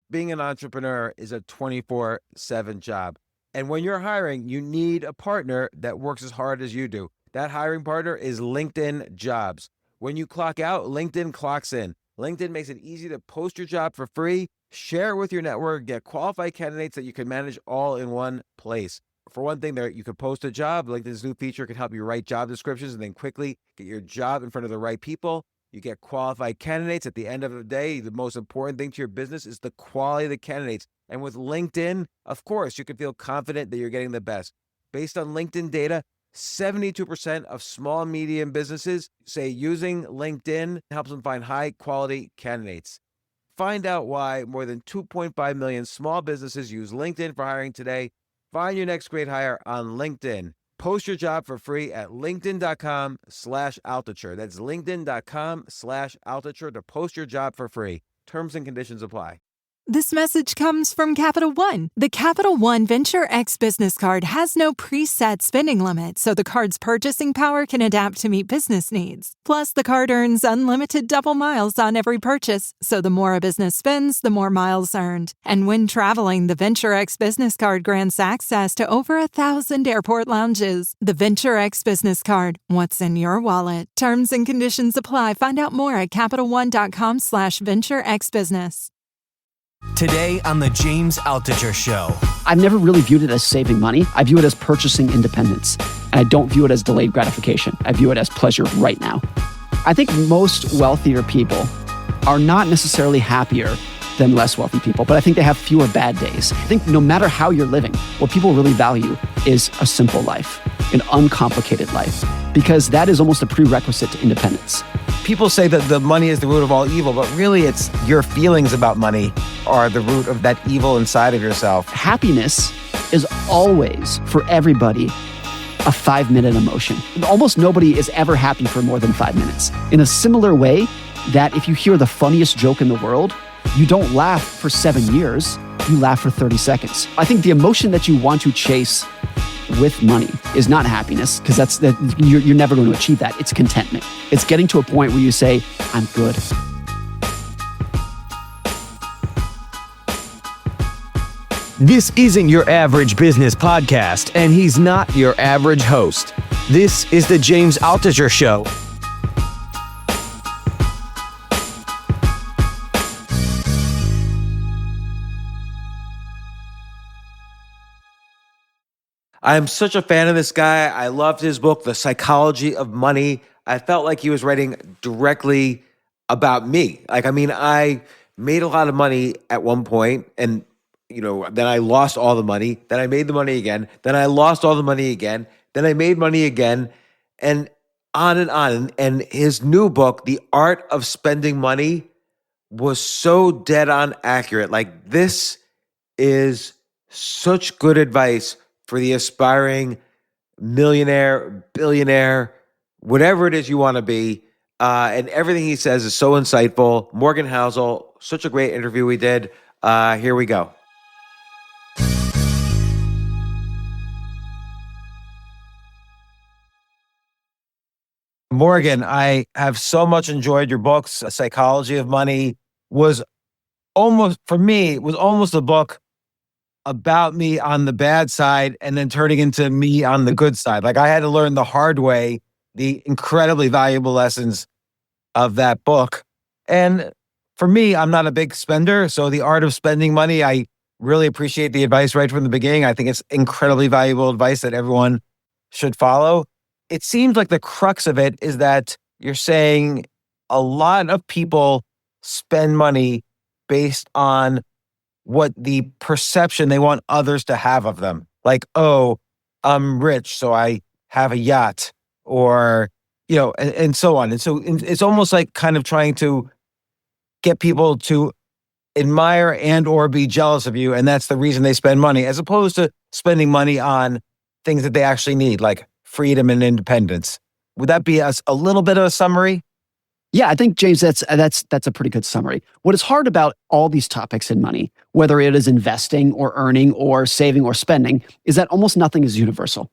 being an entrepreneur is a 24/7 job. And when you're hiring, you need a partner that works as hard as you do. That hiring partner is LinkedIn Jobs. When you clock out, LinkedIn clocks in. LinkedIn makes it easy to post your job for free, share it with your network, get qualified candidates that you can manage all in one place. For one thing, there you could post a job. LinkedIn's new feature can help you write job descriptions and then quickly get your job in front of the right people. You get qualified candidates. At the end of the day, the most important thing to your business is the quality of the candidates. And with LinkedIn, of course, you can feel confident that you're getting the best. Based on LinkedIn data, 72% of small and medium businesses say using LinkedIn helps them find high quality candidates. Find out why more than 2.5 million small businesses use LinkedIn for hiring today. Find your next great hire on LinkedIn. Post your job for free at linkedin.com/Altucher. That's linkedin.com/Altucher to post your job for free. Terms and conditions apply. This message comes from Capital One. The Capital One Venture X business card has no preset spending limit, so the card's purchasing power can adapt to meet business needs. Plus, the card earns unlimited double miles on every purchase, so the more a business spends, the more miles earned. And when traveling, the Venture X business card grants access to over 1,000 airport lounges. The Venture X business card. What's in your wallet? Terms and conditions apply. Find out more at CapitalOne.com/VentureXBusiness. Today on The James Altucher Show. I've never really viewed it as saving money. I view it as purchasing independence. And I don't view it as delayed gratification. I view it as pleasure right now. I think most wealthier people are not necessarily happier than less wealthy people, but I think they have fewer bad days. I think no matter how you're living, what people really value is a simple life, an uncomplicated life, because that is almost a prerequisite to independence. People say that the money is the root of all evil, but really it's your feelings about money are the root of that evil inside of yourself. Happiness is always, for everybody, a 5-minute emotion. Almost nobody is ever happy for more than 5 minutes. In a similar way that if you hear the funniest joke in the world, you don't laugh for 7 years, you laugh for 30 seconds. I think the emotion that you want to chase with money is not happiness, because you're never going to achieve that. It's contentment. It's getting to a point where you say, I'm good. This isn't your average business podcast, and he's not your average host. This is The James Altucher Show. I'm such a fan of this guy. I loved his book, The Psychology of Money. I felt like he was writing directly about me. I made a lot of money at one point, and then I lost all the money. Then I made the money again. Then I lost all the money again. Then I made money again, and on and on. And his new book, The Art of Spending Money, was so dead on accurate. Like, this is such good advice for the aspiring millionaire, billionaire, whatever it is you want to be. And everything he says is so insightful. Morgan Housel, such a great interview we did. Here we go. Morgan, I have so much enjoyed your books. A Psychology of Money was almost a book about me on the bad side and then turning into me on the good side. Like, I had to learn the hard way, the incredibly valuable lessons of that book. And for me, I'm not a big spender. So The Art of Spending Money, I really appreciate the advice right from the beginning. I think it's incredibly valuable advice that everyone should follow. It seems like the crux of it is that you're saying a lot of people spend money based on what the perception they want others to have of them. Like, oh, I'm rich, so I have a yacht, or, and so on. And so it's almost like kind of trying to get people to admire and or be jealous of you. And that's the reason they spend money, as opposed to spending money on things that they actually need, like freedom and independence. Would that be a little bit of a summary? Yeah, I think, James, that's a pretty good summary. What is hard about all these topics in money, whether it is investing or earning or saving or spending, is that almost nothing is universal.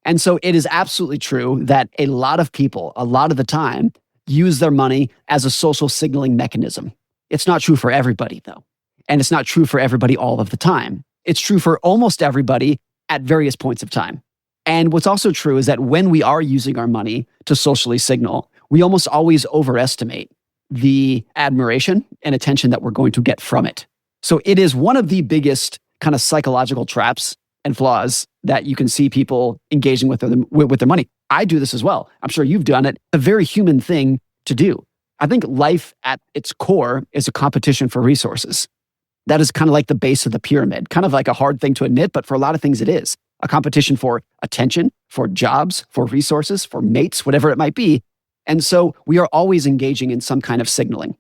And so it is absolutely true that a lot of people, a lot of the time, use their money as a social signaling mechanism. It's not true for everybody, though. And it's not true for everybody all of the time. It's true for almost everybody at various points of time. And what's also true is that when we are using our money to socially signal, we almost always overestimate the admiration and attention that we're going to get from it. So it is one of the biggest kind of psychological traps and flaws that you can see people engaging with their money. I do this as well. I'm sure you've done it. A very human thing to do. I think life at its core is a competition for resources. That is kind of like the base of the pyramid, kind of like a hard thing to admit, but for a lot of things it is. A competition for attention, for jobs, for resources, for mates, whatever it might be. And so we are always engaging in some kind of signaling.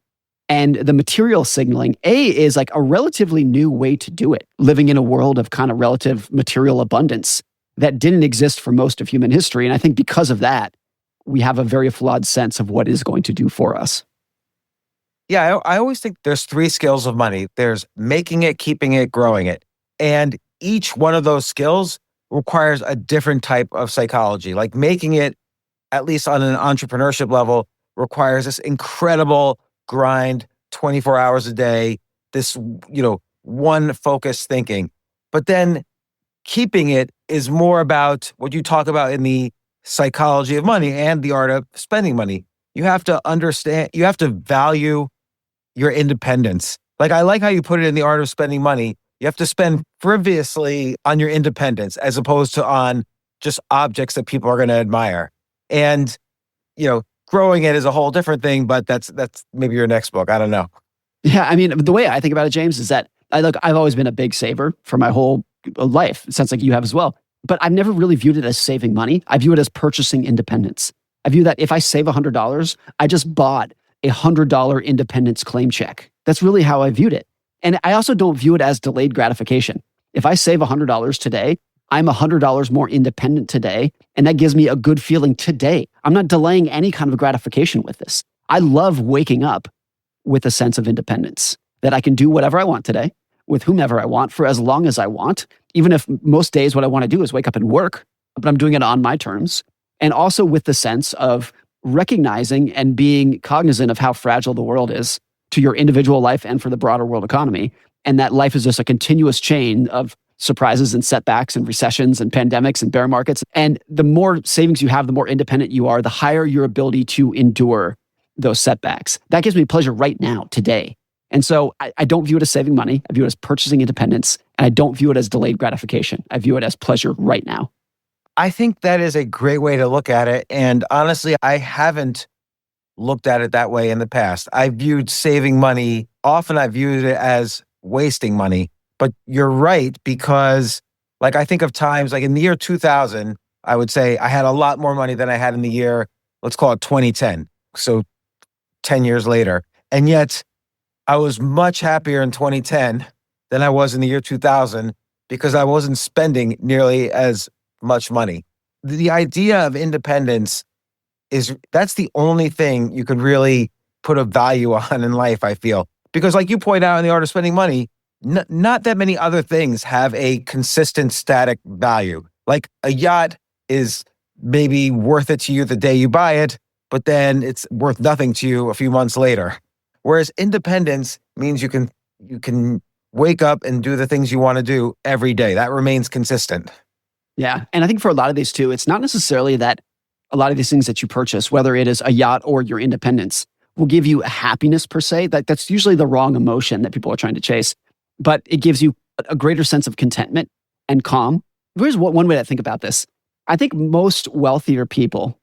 And the material signaling, is like a relatively new way to do it, living in a world of kind of relative material abundance that didn't exist for most of human history. And I think because of that, we have a very flawed sense of what it is going to do for us. Yeah, I always think there's 3 skills of money. There's making it, keeping it, growing it. And each one of those skills requires a different type of psychology. Like making it, at least on an entrepreneurship level, requires this incredible grind, 24 hours a day, this, one focused thinking. But then keeping it is more about what you talk about in the psychology of money and the art of spending money. You have to understand, you have to value your independence. Like I like how you put it in the art of spending money. You have to spend frivolously on your independence as opposed to on just objects that people are going to admire. And, growing it is a whole different thing, but that's maybe your next book. I don't know. Yeah, I mean, the way I think about it, James, is that I've always been a big saver for my whole life. It sounds like you have as well. But I've never really viewed it as saving money. I view it as purchasing independence. I view that if I save $100, I just bought a $100 independence claim check. That's really how I viewed it. And I also don't view it as delayed gratification. If I save $100 today, I'm $100 more independent today, and that gives me a good feeling today. I'm not delaying any kind of gratification with this. I love waking up with a sense of independence, that I can do whatever I want today, with whomever I want, for as long as I want, even if most days what I want to do is wake up and work, but I'm doing it on my terms. And also with the sense of recognizing and being cognizant of how fragile the world is to your individual life and for the broader world economy. And that life is just a continuous chain of surprises and setbacks and recessions and pandemics and bear markets. And the more savings you have, the more independent you are, the higher your ability to endure those setbacks. That gives me pleasure right now, today. And so I don't view it as saving money. I view it as purchasing independence. And I don't view it as delayed gratification. I view it as pleasure right now. I think that is a great way to look at it. And honestly, I haven't looked at it that way in the past. I viewed saving money, often I viewed it as wasting money. But you're right, because like I think of times like in the year 2000, I would say I had a lot more money than I had in the year, let's call it 2010. So 10 years later. And yet I was much happier in 2010 than I was in the year 2000 because I wasn't spending nearly as much money. The idea of independence that's the only thing you can really put a value on in life, I feel. Because like you point out in The Art of Spending Money, not that many other things have a consistent static value. Like a yacht is maybe worth it to you the day you buy it, but then it's worth nothing to you a few months later. Whereas independence means you can wake up and do the things you want to do every day. That remains consistent. Yeah. And I think for a lot of these too, it's not necessarily that a lot of these things that you purchase, whether it is a yacht or your independence, will give you a happiness per se. That's usually the wrong emotion that people are trying to chase. But it gives you a greater sense of contentment and calm. Here's one way to think about this. I think most wealthier people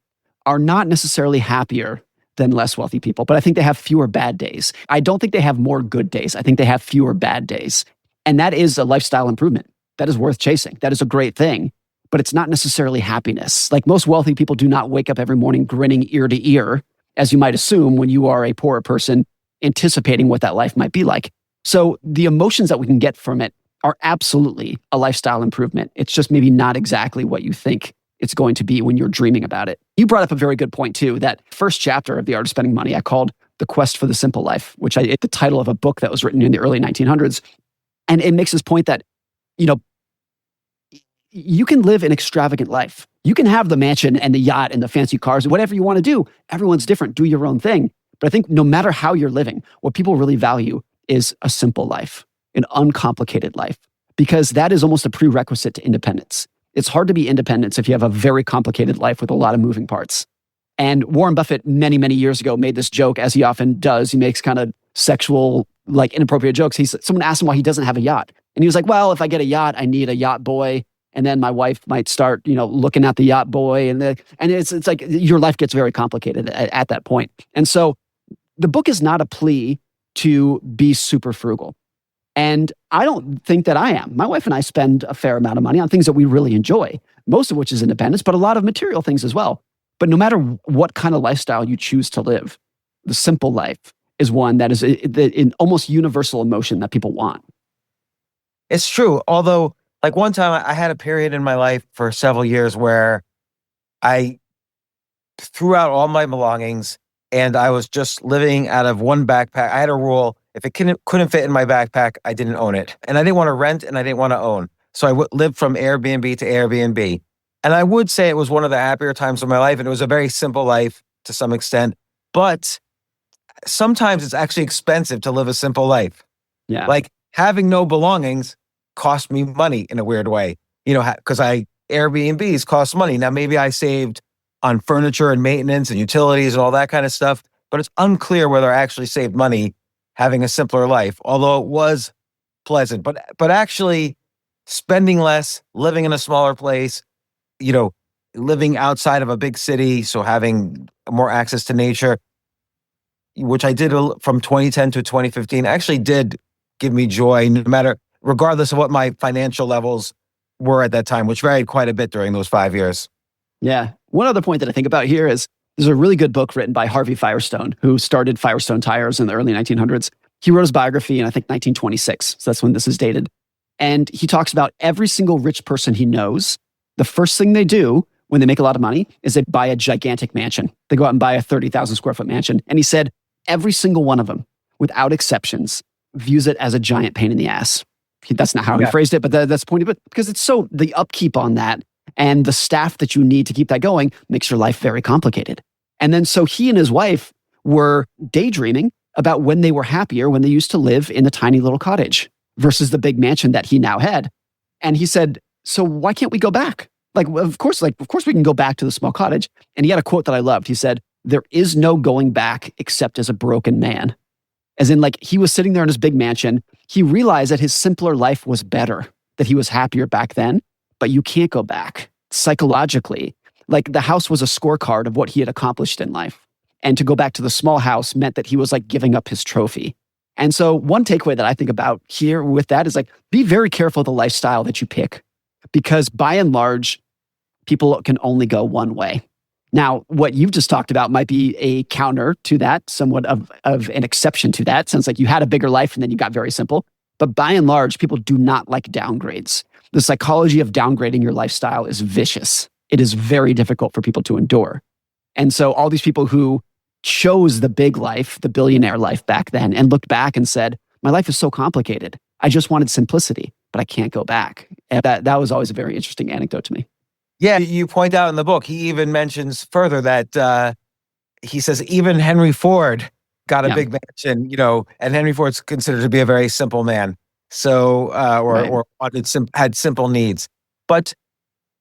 are not necessarily happier than less wealthy people, but I think they have fewer bad days. I don't think they have more good days. I think they have fewer bad days. And that is a lifestyle improvement. That is worth chasing. That is a great thing, but it's not necessarily happiness. Like most wealthy people do not wake up every morning grinning ear to ear, as you might assume when you are a poorer person anticipating what that life might be like. So the emotions that we can get from it are absolutely a lifestyle improvement. It's just maybe not exactly what you think it's going to be when you're dreaming about it. You brought up a very good point too, that first chapter of The Art of Spending Money I called The Quest for the Simple Life, which it's the title of a book that was written in the early 1900s. And it makes this point that, you can live an extravagant life. You can have the mansion and the yacht and the fancy cars, whatever you want to do. Everyone's different. Do your own thing. But I think no matter how you're living, what people really value is a simple life. an uncomplicated life, because that is almost a prerequisite to independence. It's hard to be independent if you have a very complicated life with a lot of moving parts. And Warren Buffett, many, many years ago, made this joke, as he often does. He makes kind of sexual, like inappropriate jokes. Someone asked him why he doesn't have a yacht. And he was like, well, if I get a yacht, I need a yacht boy. And then my wife might start, looking at the yacht boy. And it's like your life gets very complicated at that point. And so the book is not a plea to be super frugal. And I don't think that I am. My wife and I spend a fair amount of money on things that we really enjoy, most of which is independence, but a lot of material things as well. But no matter what kind of lifestyle you choose to live, the simple life is one that is an almost universal emotion that people want. It's true. Although, like one time I had a period in my life for several years where I threw out all my belongings and I was just living out of one backpack. I had a rule: if it couldn't fit in my backpack, I didn't own it. And I didn't want to rent and I didn't want to own. So I lived from Airbnb to Airbnb. And I would say it was one of the happier times of my life. And it was a very simple life to some extent. But sometimes it's actually expensive to live a simple life. Yeah. Like having no belongings cost me money in a weird way, because Airbnbs cost money. Now, maybe I saved on furniture and maintenance and utilities and all that kind of stuff, but it's unclear whether I actually saved money having a simpler life, although it was pleasant. But actually spending less, living in a smaller place, living outside of a big city, so having more access to nature, which I did from 2010 to 2015, actually did give me joy, regardless of what my financial levels were at that time, which varied quite a bit during those 5 years. Yeah. One other point that I think about here is there's a really good book written by Harvey Firestone, who started Firestone Tires in the early 1900s. He wrote his biography in, I think, 1926. So that's when this is dated. And he talks about every single rich person he knows. The first thing they do when they make a lot of money is they buy a gigantic mansion. They go out and buy a 30,000 square foot mansion. And he said every single one of them, without exceptions, views it as a giant pain in the ass. That's not how he phrased it, but that's the point of it. Because it's so, the upkeep on that and the staff that you need to keep that going makes your life very complicated. And then so he and his wife were daydreaming about when they were happier when they used to live in the tiny little cottage versus the big mansion that he now had. And he said, so why can't we go back? Of course we can go back to the small cottage. And he had a quote that I loved. He said, there is no going back except as a broken man. As in, he was sitting there in his big mansion. He realized that his simpler life was better, that he was happier back then, but you can't go back psychologically. The house was a scorecard of what he had accomplished in life. And to go back to the small house meant that he was giving up his trophy. And so one takeaway that I think about here with that is be very careful of the lifestyle that you pick, because by and large, people can only go one way. Now, what you've just talked about might be a counter to that, somewhat of an exception to that. Sounds like you had a bigger life and then you got very simple. But by and large, people do not like downgrades. The psychology of downgrading your lifestyle is vicious. It is very difficult for people to endure. And so all these people who chose the big life, the billionaire life back then, and looked back and said, my life is so complicated. I just wanted simplicity, but I can't go back. And that was always a very interesting anecdote to me. Yeah, you point out in the book, he even mentions further that he says even Henry Ford got a big mansion, and Henry Ford's considered to be a very simple man. So, or had simple needs. But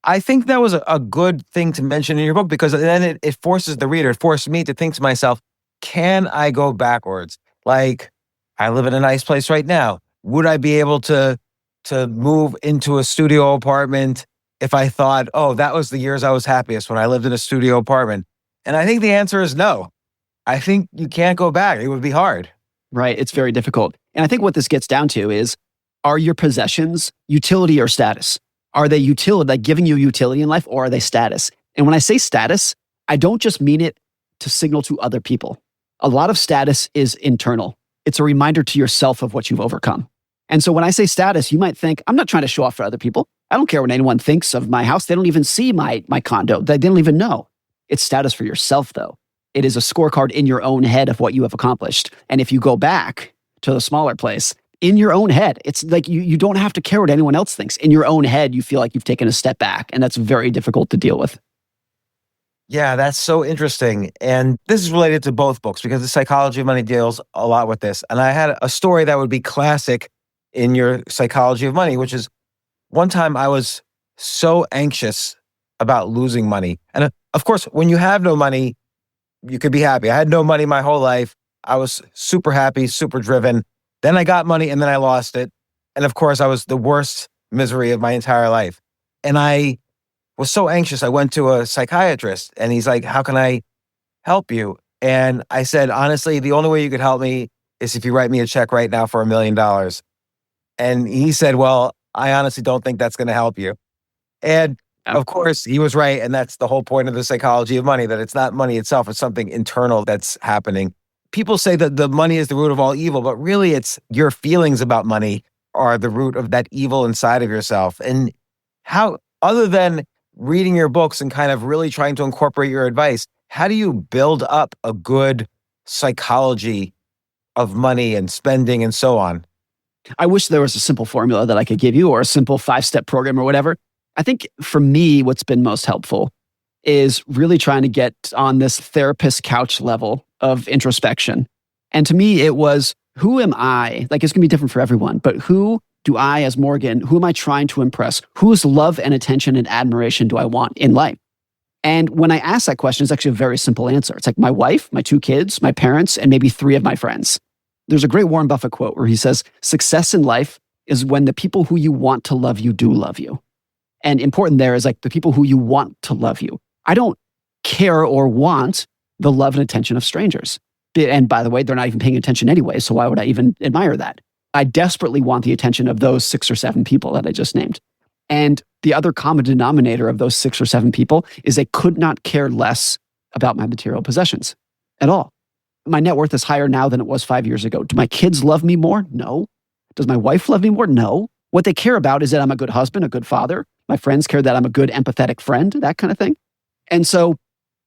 I think that was a good thing to mention in your book, because then it forces the reader, it forced me to think to myself, can I go backwards? I live in a nice place right now. Would I be able to move into a studio apartment if I thought, that was the years I was happiest, when I lived in a studio apartment? And I think the answer is no. I think you can't go back. It would be hard. Right. It's very difficult. And I think what this gets down to is, are your possessions utility or status? Are they utility, giving you utility in life, or are they status? And when I say status, I don't just mean it to signal to other people. A lot of status is internal. It's a reminder to yourself of what you've overcome. And so when I say status, you might think, I'm not trying to show off for other people. I don't care what anyone thinks of my house. They don't even see my condo. They don't even know. It's status for yourself, though. It is a scorecard in your own head of what you have accomplished. And if you go back to the smaller place, in your own head, it's you don't have to care what anyone else thinks. In your own head, you feel like you've taken a step back, and that's very difficult to deal with. Yeah, that's so interesting. And this is related to both books, because the psychology of money deals a lot with this. And I had a story that would be classic in your psychology of money, which is one time I was so anxious about losing money. And of course, when you have no money, you could be happy. I had no money my whole life. I was super happy, super driven. Then I got money and then I lost it. And of course, I was the worst misery of my entire life. And I was so anxious. I went to a psychiatrist and he's like, how can I help you? And I said, honestly, the only way you could help me is if you write me a check right now for $1 million. And he said, well, I honestly don't think that's going to help you. And of course, he was right. And that's the whole point of the psychology of money, that it's not money itself. It's something internal that's happening. People say that the money is the root of all evil, but really it's your feelings about money are the root of that evil inside of yourself. And how, other than reading your books and kind of really trying to incorporate your advice, how do you build up a good psychology of money and spending and so on? I wish there was a simple formula that I could give you or a simple 5-step program or whatever. I think for me, what's been most helpful is really trying to get on this therapist couch level of introspection. And to me, it was, who am I? Like, it's going to be different for everyone, but who do I, as Morgan, who am I trying to impress? Whose love and attention and admiration do I want in life? And when I ask that question, it's actually a very simple answer. It's like my wife, my 2 kids, my parents, and maybe 3 of my friends. There's a great Warren Buffett quote where he says, success in life is when the people who you want to love you do love you. And important there is like the people who you want to love you. I don't care or want the love and attention of strangers. And by the way, they're not even paying attention anyway, so why would I even admire that? I desperately want the attention of those 6 or 7 people that I just named. And the other common denominator of those 6 or 7 people is they could not care less about my material possessions at all. My net worth is higher now than it was 5 years ago. Do my kids love me more? No. Does my wife love me more? No. What they care about is that I'm a good husband, a good father. My friends care that I'm a good, empathetic friend, that kind of thing. And so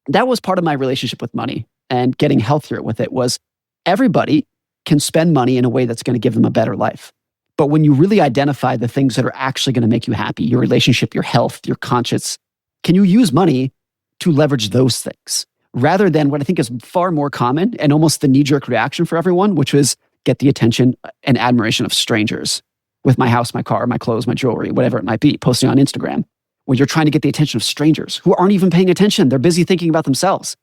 that was part of my relationship with money and getting healthier with it was everybody can spend money in a way that's going to give them a better life. But when you really identify the things that are actually going to make you happy, your relationship, your health, your conscience, can you use money to leverage those things? Rather than what I think is far more common and almost the knee-jerk reaction for everyone, which was get the attention and admiration of strangers with my house, my car, my clothes, my jewelry, whatever it might be, posting on Instagram, where you're trying to get the attention of strangers who aren't even paying attention. They're busy thinking about themselves.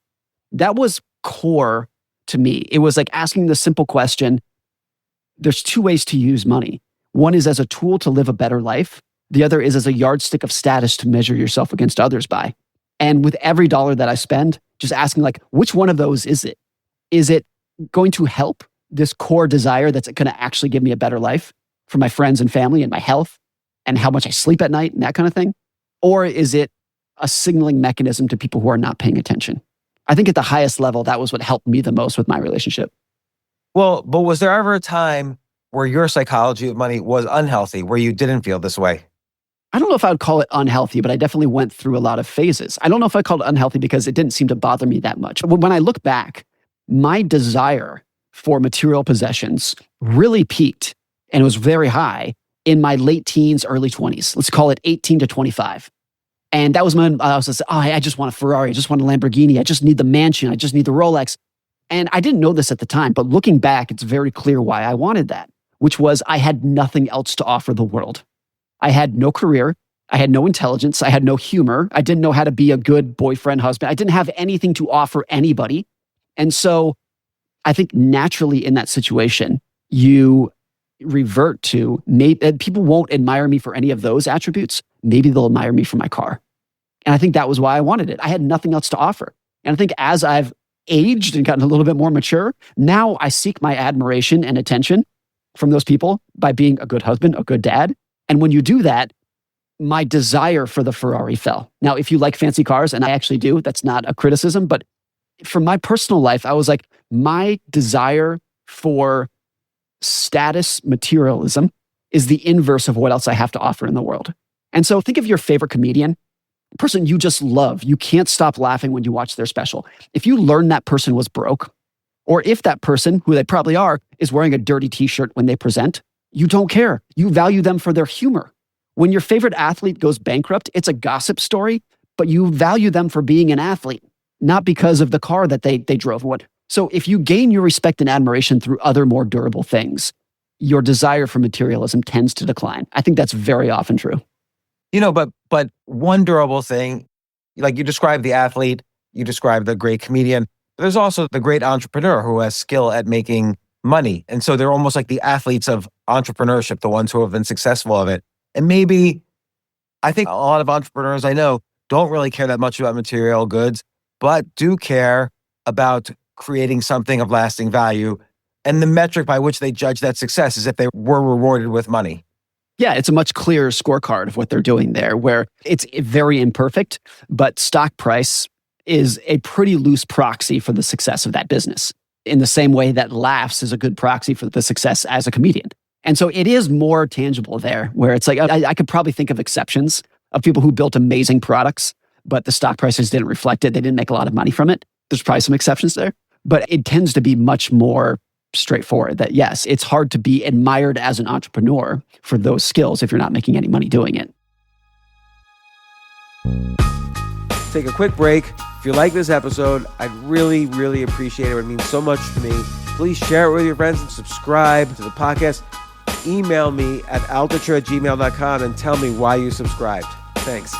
That was core to me. It was like asking the simple question, there's 2 ways to use money. One is as a tool to live a better life. The other is as a yardstick of status to measure yourself against others by. And with every dollar that I spend, just asking like, which one of those is it? Is it going to help this core desire that's going to actually give me a better life for my friends and family and my health and how much I sleep at night and that kind of thing? Or is it a signaling mechanism to people who are not paying attention? I think at the highest level, that was what helped me the most with my relationship. Well, but was there ever a time where your psychology of money was unhealthy, where you didn't feel this way? I don't know if I would call it unhealthy, but I definitely went through a lot of phases. I don't know if I called it unhealthy because it didn't seem to bother me that much. But when I look back, my desire for material possessions really peaked and it was very high in my late teens, early 20s. Let's call it 18 to 25. And that was when I was like, oh, I just want a Ferrari. I just want a Lamborghini. I just need the mansion. I just need the Rolex. And I didn't know this at the time, but looking back, it's very clear why I wanted that, which was I had nothing else to offer the world. I had no career. I had no intelligence. I had no humor. I didn't know how to be a good boyfriend, husband. I didn't have anything to offer anybody. And so I think naturally in that situation, you revert to, people won't admire me for any of those attributes. Maybe they'll admire me for my car. And I think that was why I wanted it. I had nothing else to offer. And I think as I've aged and gotten a little bit more mature, now I seek my admiration and attention from those people by being a good husband, a good dad. And when you do that, my desire for the Ferrari fell. Now, if you like fancy cars, and I actually do, that's not a criticism, but for my personal life, I was like, my desire for status materialism is the inverse of what else I have to offer in the world. And so think of your favorite comedian, person you just love. You can't stop laughing when you watch their special. If you learn that person was broke, or if that person, who they probably are, is wearing a dirty t-shirt when they present, you don't care. You value them for their humor. When your favorite athlete goes bankrupt, it's a gossip story, but you value them for being an athlete, not because of the car that they drove. So if you gain your respect and admiration through other more durable things, your desire for materialism tends to decline. I think that's very often true. But one durable thing, like you described the athlete, you described the great comedian, but there's also the great entrepreneur who has skill at making money. And so they're almost like the athletes of entrepreneurship, the ones who have been successful of it. And maybe I think a lot of entrepreneurs I know don't really care that much about material goods, but do care about creating something of lasting value. And the metric by which they judge that success is if they were rewarded with money. Yeah, it's a much clearer scorecard of what they're doing there, where it's very imperfect, but stock price is a pretty loose proxy for the success of that business, in the same way that laughs is a good proxy for the success as a comedian. And so it is more tangible there, where it's like, I could probably think of exceptions of people who built amazing products, but the stock prices didn't reflect it. They didn't make a lot of money from it. There's probably some exceptions there, but it tends to be much more straightforward that yes, it's hard to be admired as an entrepreneur for those skills if you're not making any money doing it. Take a quick break. If you like this episode, I'd really, really appreciate it. It would mean so much to me. Please share it with your friends and subscribe to the podcast. Email me at altucher@gmail.com and tell me why you subscribed. Thanks.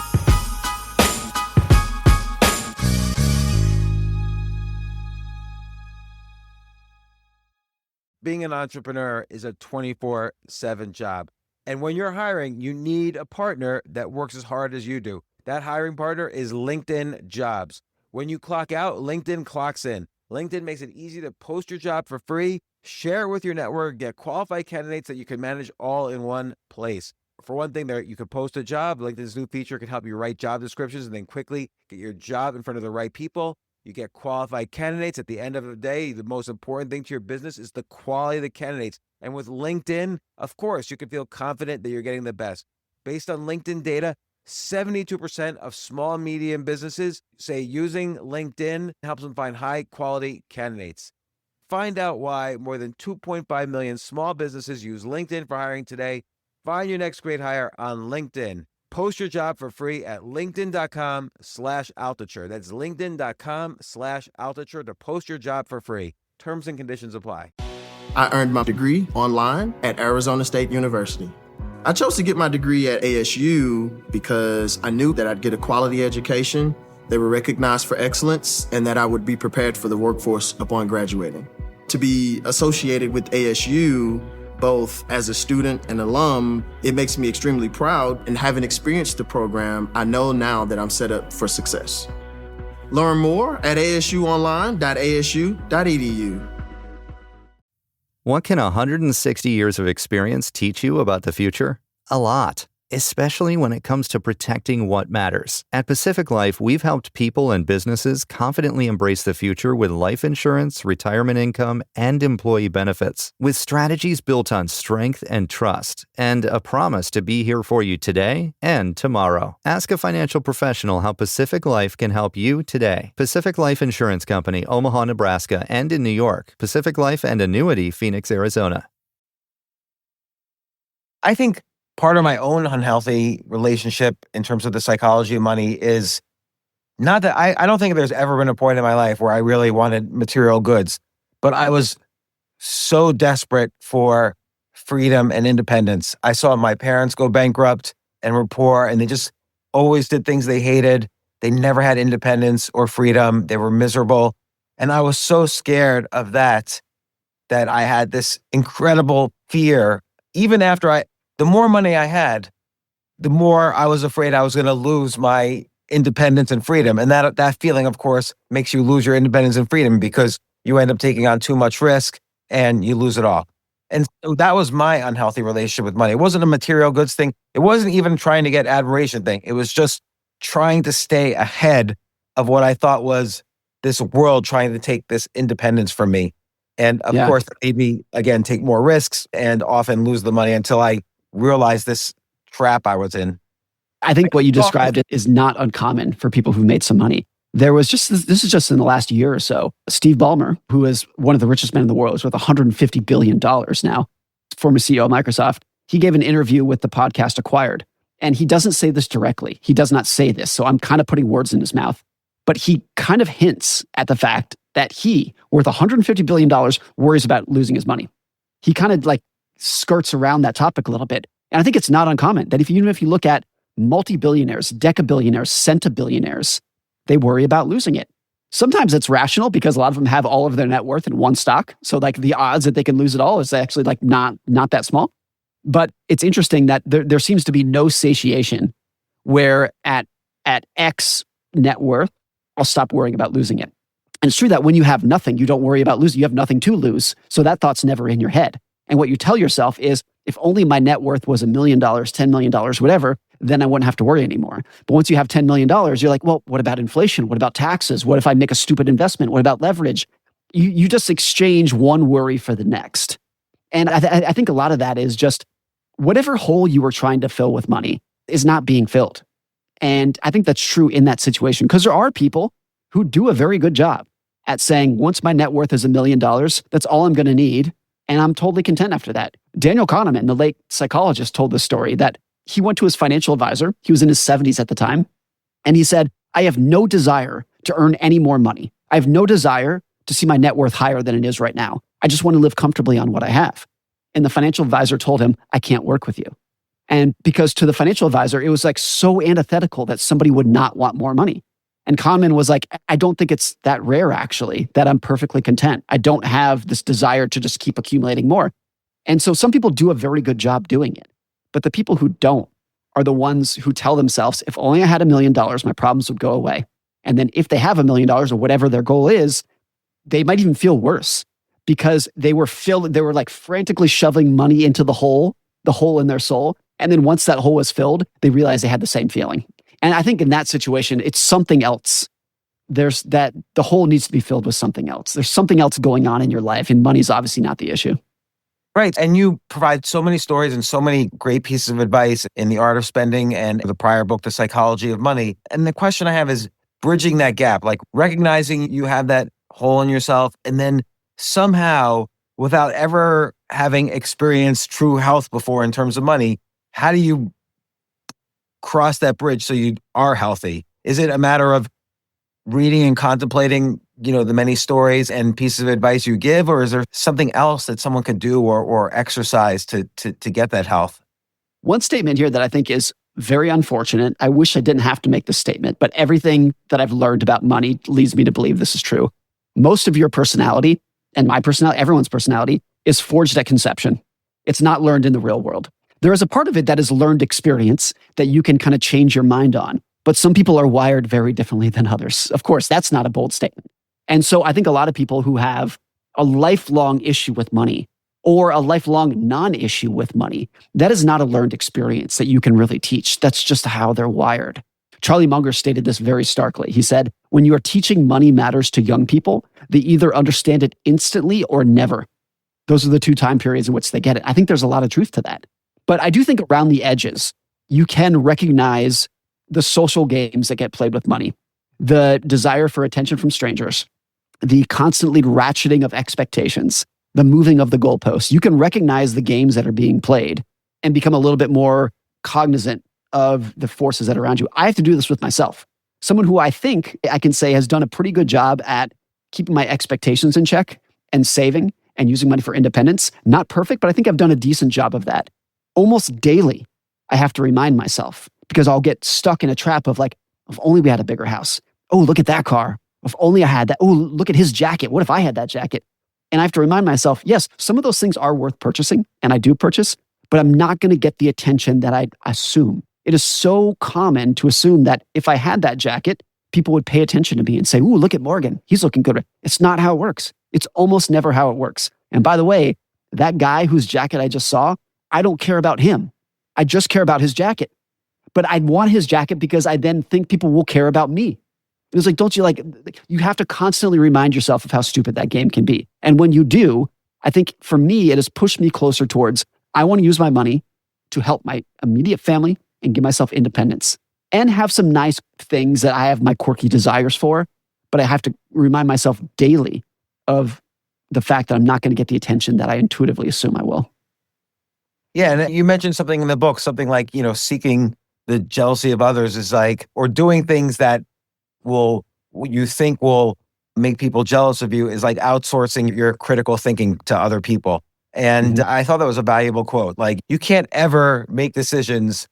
Being an entrepreneur is a 24/7 job. And when you're hiring, you need a partner that works as hard as you do. That hiring partner is LinkedIn Jobs. When you clock out, LinkedIn clocks in. LinkedIn makes it easy to post your job for free, share it with your network, get qualified candidates that you can manage all in one place. For one thing, you could post a job. LinkedIn's new feature can help you write job descriptions and then quickly get your job in front of the right people. You get qualified candidates. At the end of the day, the most important thing to your business is the quality of the candidates. And with LinkedIn, of course, you can feel confident that you're getting the best. Based on LinkedIn data, 72% of small and medium businesses say using LinkedIn helps them find high-quality candidates. Find out why more than 2.5 million small businesses use LinkedIn for hiring today. Find your next great hire on LinkedIn. Post your job for free at linkedin.com/Altucher. That's linkedin.com/Altucher to post your job for free. Terms and conditions apply. I earned my degree online at Arizona State University. I chose to get my degree at ASU because I knew that I'd get a quality education, they were recognized for excellence, and that I would be prepared for the workforce upon graduating. To be associated with ASU, both as a student and alum, it makes me extremely proud, and having experienced the program, I know now that I'm set up for success. Learn more at asuonline.asu.edu. What can 160 years of experience teach you about the future? A lot, especially when it comes to protecting what matters. At Pacific Life, we've helped people and businesses confidently embrace the future with life insurance, retirement income, and employee benefits. With strategies built on strength and trust, and a promise to be here for you today and tomorrow. Ask a financial professional how Pacific Life can help you today. Pacific Life Insurance Company, Omaha, Nebraska, and in New York. Pacific Life and Annuity, Phoenix, Arizona. I think part of my own unhealthy relationship in terms of the psychology of money is not that I don't think there's ever been a point in my life where I really wanted material goods, but I was so desperate for freedom and independence. I saw my parents go bankrupt and were poor, and they just always did things they hated. They never had independence or freedom. They were miserable. And I was so scared of that I had this incredible fear. Even after the more money I had, the more I was afraid I was going to lose my independence and freedom. And that feeling, of course, makes you lose your independence and freedom because you end up taking on too much risk and you lose it all. And so that was my unhealthy relationship with money. It wasn't a material goods thing. It wasn't even trying to get admiration thing. It was just trying to stay ahead of what I thought was this world trying to take this independence from me. And of course, it made me, again, take more risks and often lose the money until I realized this trap I was in. I think what you described is not uncommon for people who made some money. There was this is just in the last year or so, Steve Ballmer, who is one of the richest men in the world, is worth $150 billion now, former CEO of Microsoft. He gave an interview with the podcast Acquired, and he doesn't say this directly. He does not say this, so I'm kind of putting words in his mouth. But he kind of hints at the fact that he, worth $150 billion, worries about losing his money. He kind of skirts around that topic a little bit. And I think it's not uncommon that even if you look at multi-billionaires, decabillionaires, centabillionaires, they worry about losing it. Sometimes it's rational because a lot of them have all of their net worth in one stock. So like the odds that they can lose it all is actually like not that small. But it's interesting that there seems to be no satiation where at X net worth, I'll stop worrying about losing it. And it's true that when you have nothing, you don't worry about losing. You have nothing to lose. So that thought's never in your head. And what you tell yourself is, if only my net worth was $1 million, $10 million, whatever, then I wouldn't have to worry anymore. But once you have $10 million, you're like, well, what about inflation? What about taxes? What if I make a stupid investment? What about leverage? You just exchange one worry for the next. And I think a lot of that is just whatever hole you were trying to fill with money is not being filled. And I think that's true in that situation because there are people who do a very good job at saying, once my net worth is $1 million, that's all I'm going to need. And I'm totally content after that. Daniel Kahneman, the late psychologist, told this story that he went to his financial advisor. He was in his 70s at the time. And he said, I have no desire to earn any more money. I have no desire to see my net worth higher than it is right now. I just want to live comfortably on what I have. And the financial advisor told him, I can't work with you. And because to the financial advisor, it was like so antithetical that somebody would not want more money. And Kahneman was like, I don't think it's that rare, actually, that I'm perfectly content. I don't have this desire to just keep accumulating more. And so some people do a very good job doing it. But the people who don't are the ones who tell themselves, if only I had $1 million, my problems would go away. And then if they have $1 million or whatever their goal is, they might even feel worse because they were like frantically shoving money into the hole in their soul. And then once that hole was filled, they realized they had the same feeling. And I think in that situation, it's something else. There's that the hole needs to be filled with something else. There's something else going on in your life, and money's obviously not the issue. Right. And you provide so many stories and so many great pieces of advice in The Art of Spending and the prior book, The Psychology of Money. And the question I have is bridging that gap, like recognizing you have that hole in yourself, and then somehow, without ever having experienced true health before in terms of money, how do you cross that bridge so you are healthy? Is it a matter of reading and contemplating, the many stories and pieces of advice you give, or is there something else that someone could do or exercise to get that health? One statement here that I think is very unfortunate. I wish I didn't have to make this statement, but everything that I've learned about money leads me to believe this is true. Most of your personality and my personality, everyone's personality, is forged at conception. It's not learned in the real world. There is a part of it that is learned experience that you can kind of change your mind on. But some people are wired very differently than others. Of course, that's not a bold statement. And so I think a lot of people who have a lifelong issue with money or a lifelong non-issue with money, that is not a learned experience that you can really teach. That's just how they're wired. Charlie Munger stated this very starkly. He said, when you are teaching money matters to young people, they either understand it instantly or never. Those are the two time periods in which they get it. I think there's a lot of truth to that. But I do think around the edges, you can recognize the social games that get played with money, the desire for attention from strangers, the constantly ratcheting of expectations, the moving of the goalposts. You can recognize the games that are being played and become a little bit more cognizant of the forces that are around you. I have to do this with myself. Someone who I think I can say has done a pretty good job at keeping my expectations in check and saving and using money for independence. Not perfect, but I think I've done a decent job of that. Almost daily, I have to remind myself because I'll get stuck in a trap of like, if only we had a bigger house. Oh, look at that car. If only I had that. Oh, look at his jacket. What if I had that jacket? And I have to remind myself, yes, some of those things are worth purchasing, and I do purchase, but I'm not going to get the attention that I assume. It is so common to assume that if I had that jacket, people would pay attention to me and say, ooh, look at Morgan. He's looking good. It's not how it works. It's almost never how it works. And by the way, that guy whose jacket I just saw, I don't care about him. I just care about his jacket. But I'd want his jacket because I then think people will care about me. It was like, you have to constantly remind yourself of how stupid that game can be. And when you do, I think for me, it has pushed me closer towards, I want to use my money to help my immediate family and give myself independence and have some nice things that I have my quirky desires for. But I have to remind myself daily of the fact that I'm not going to get the attention that I intuitively assume I will. Yeah. And you mentioned something in the book, something like, seeking the jealousy of others is like, or doing things that you think will make people jealous of you is like outsourcing your critical thinking to other people. And I thought that was a valuable quote. Like, you can't ever make decisions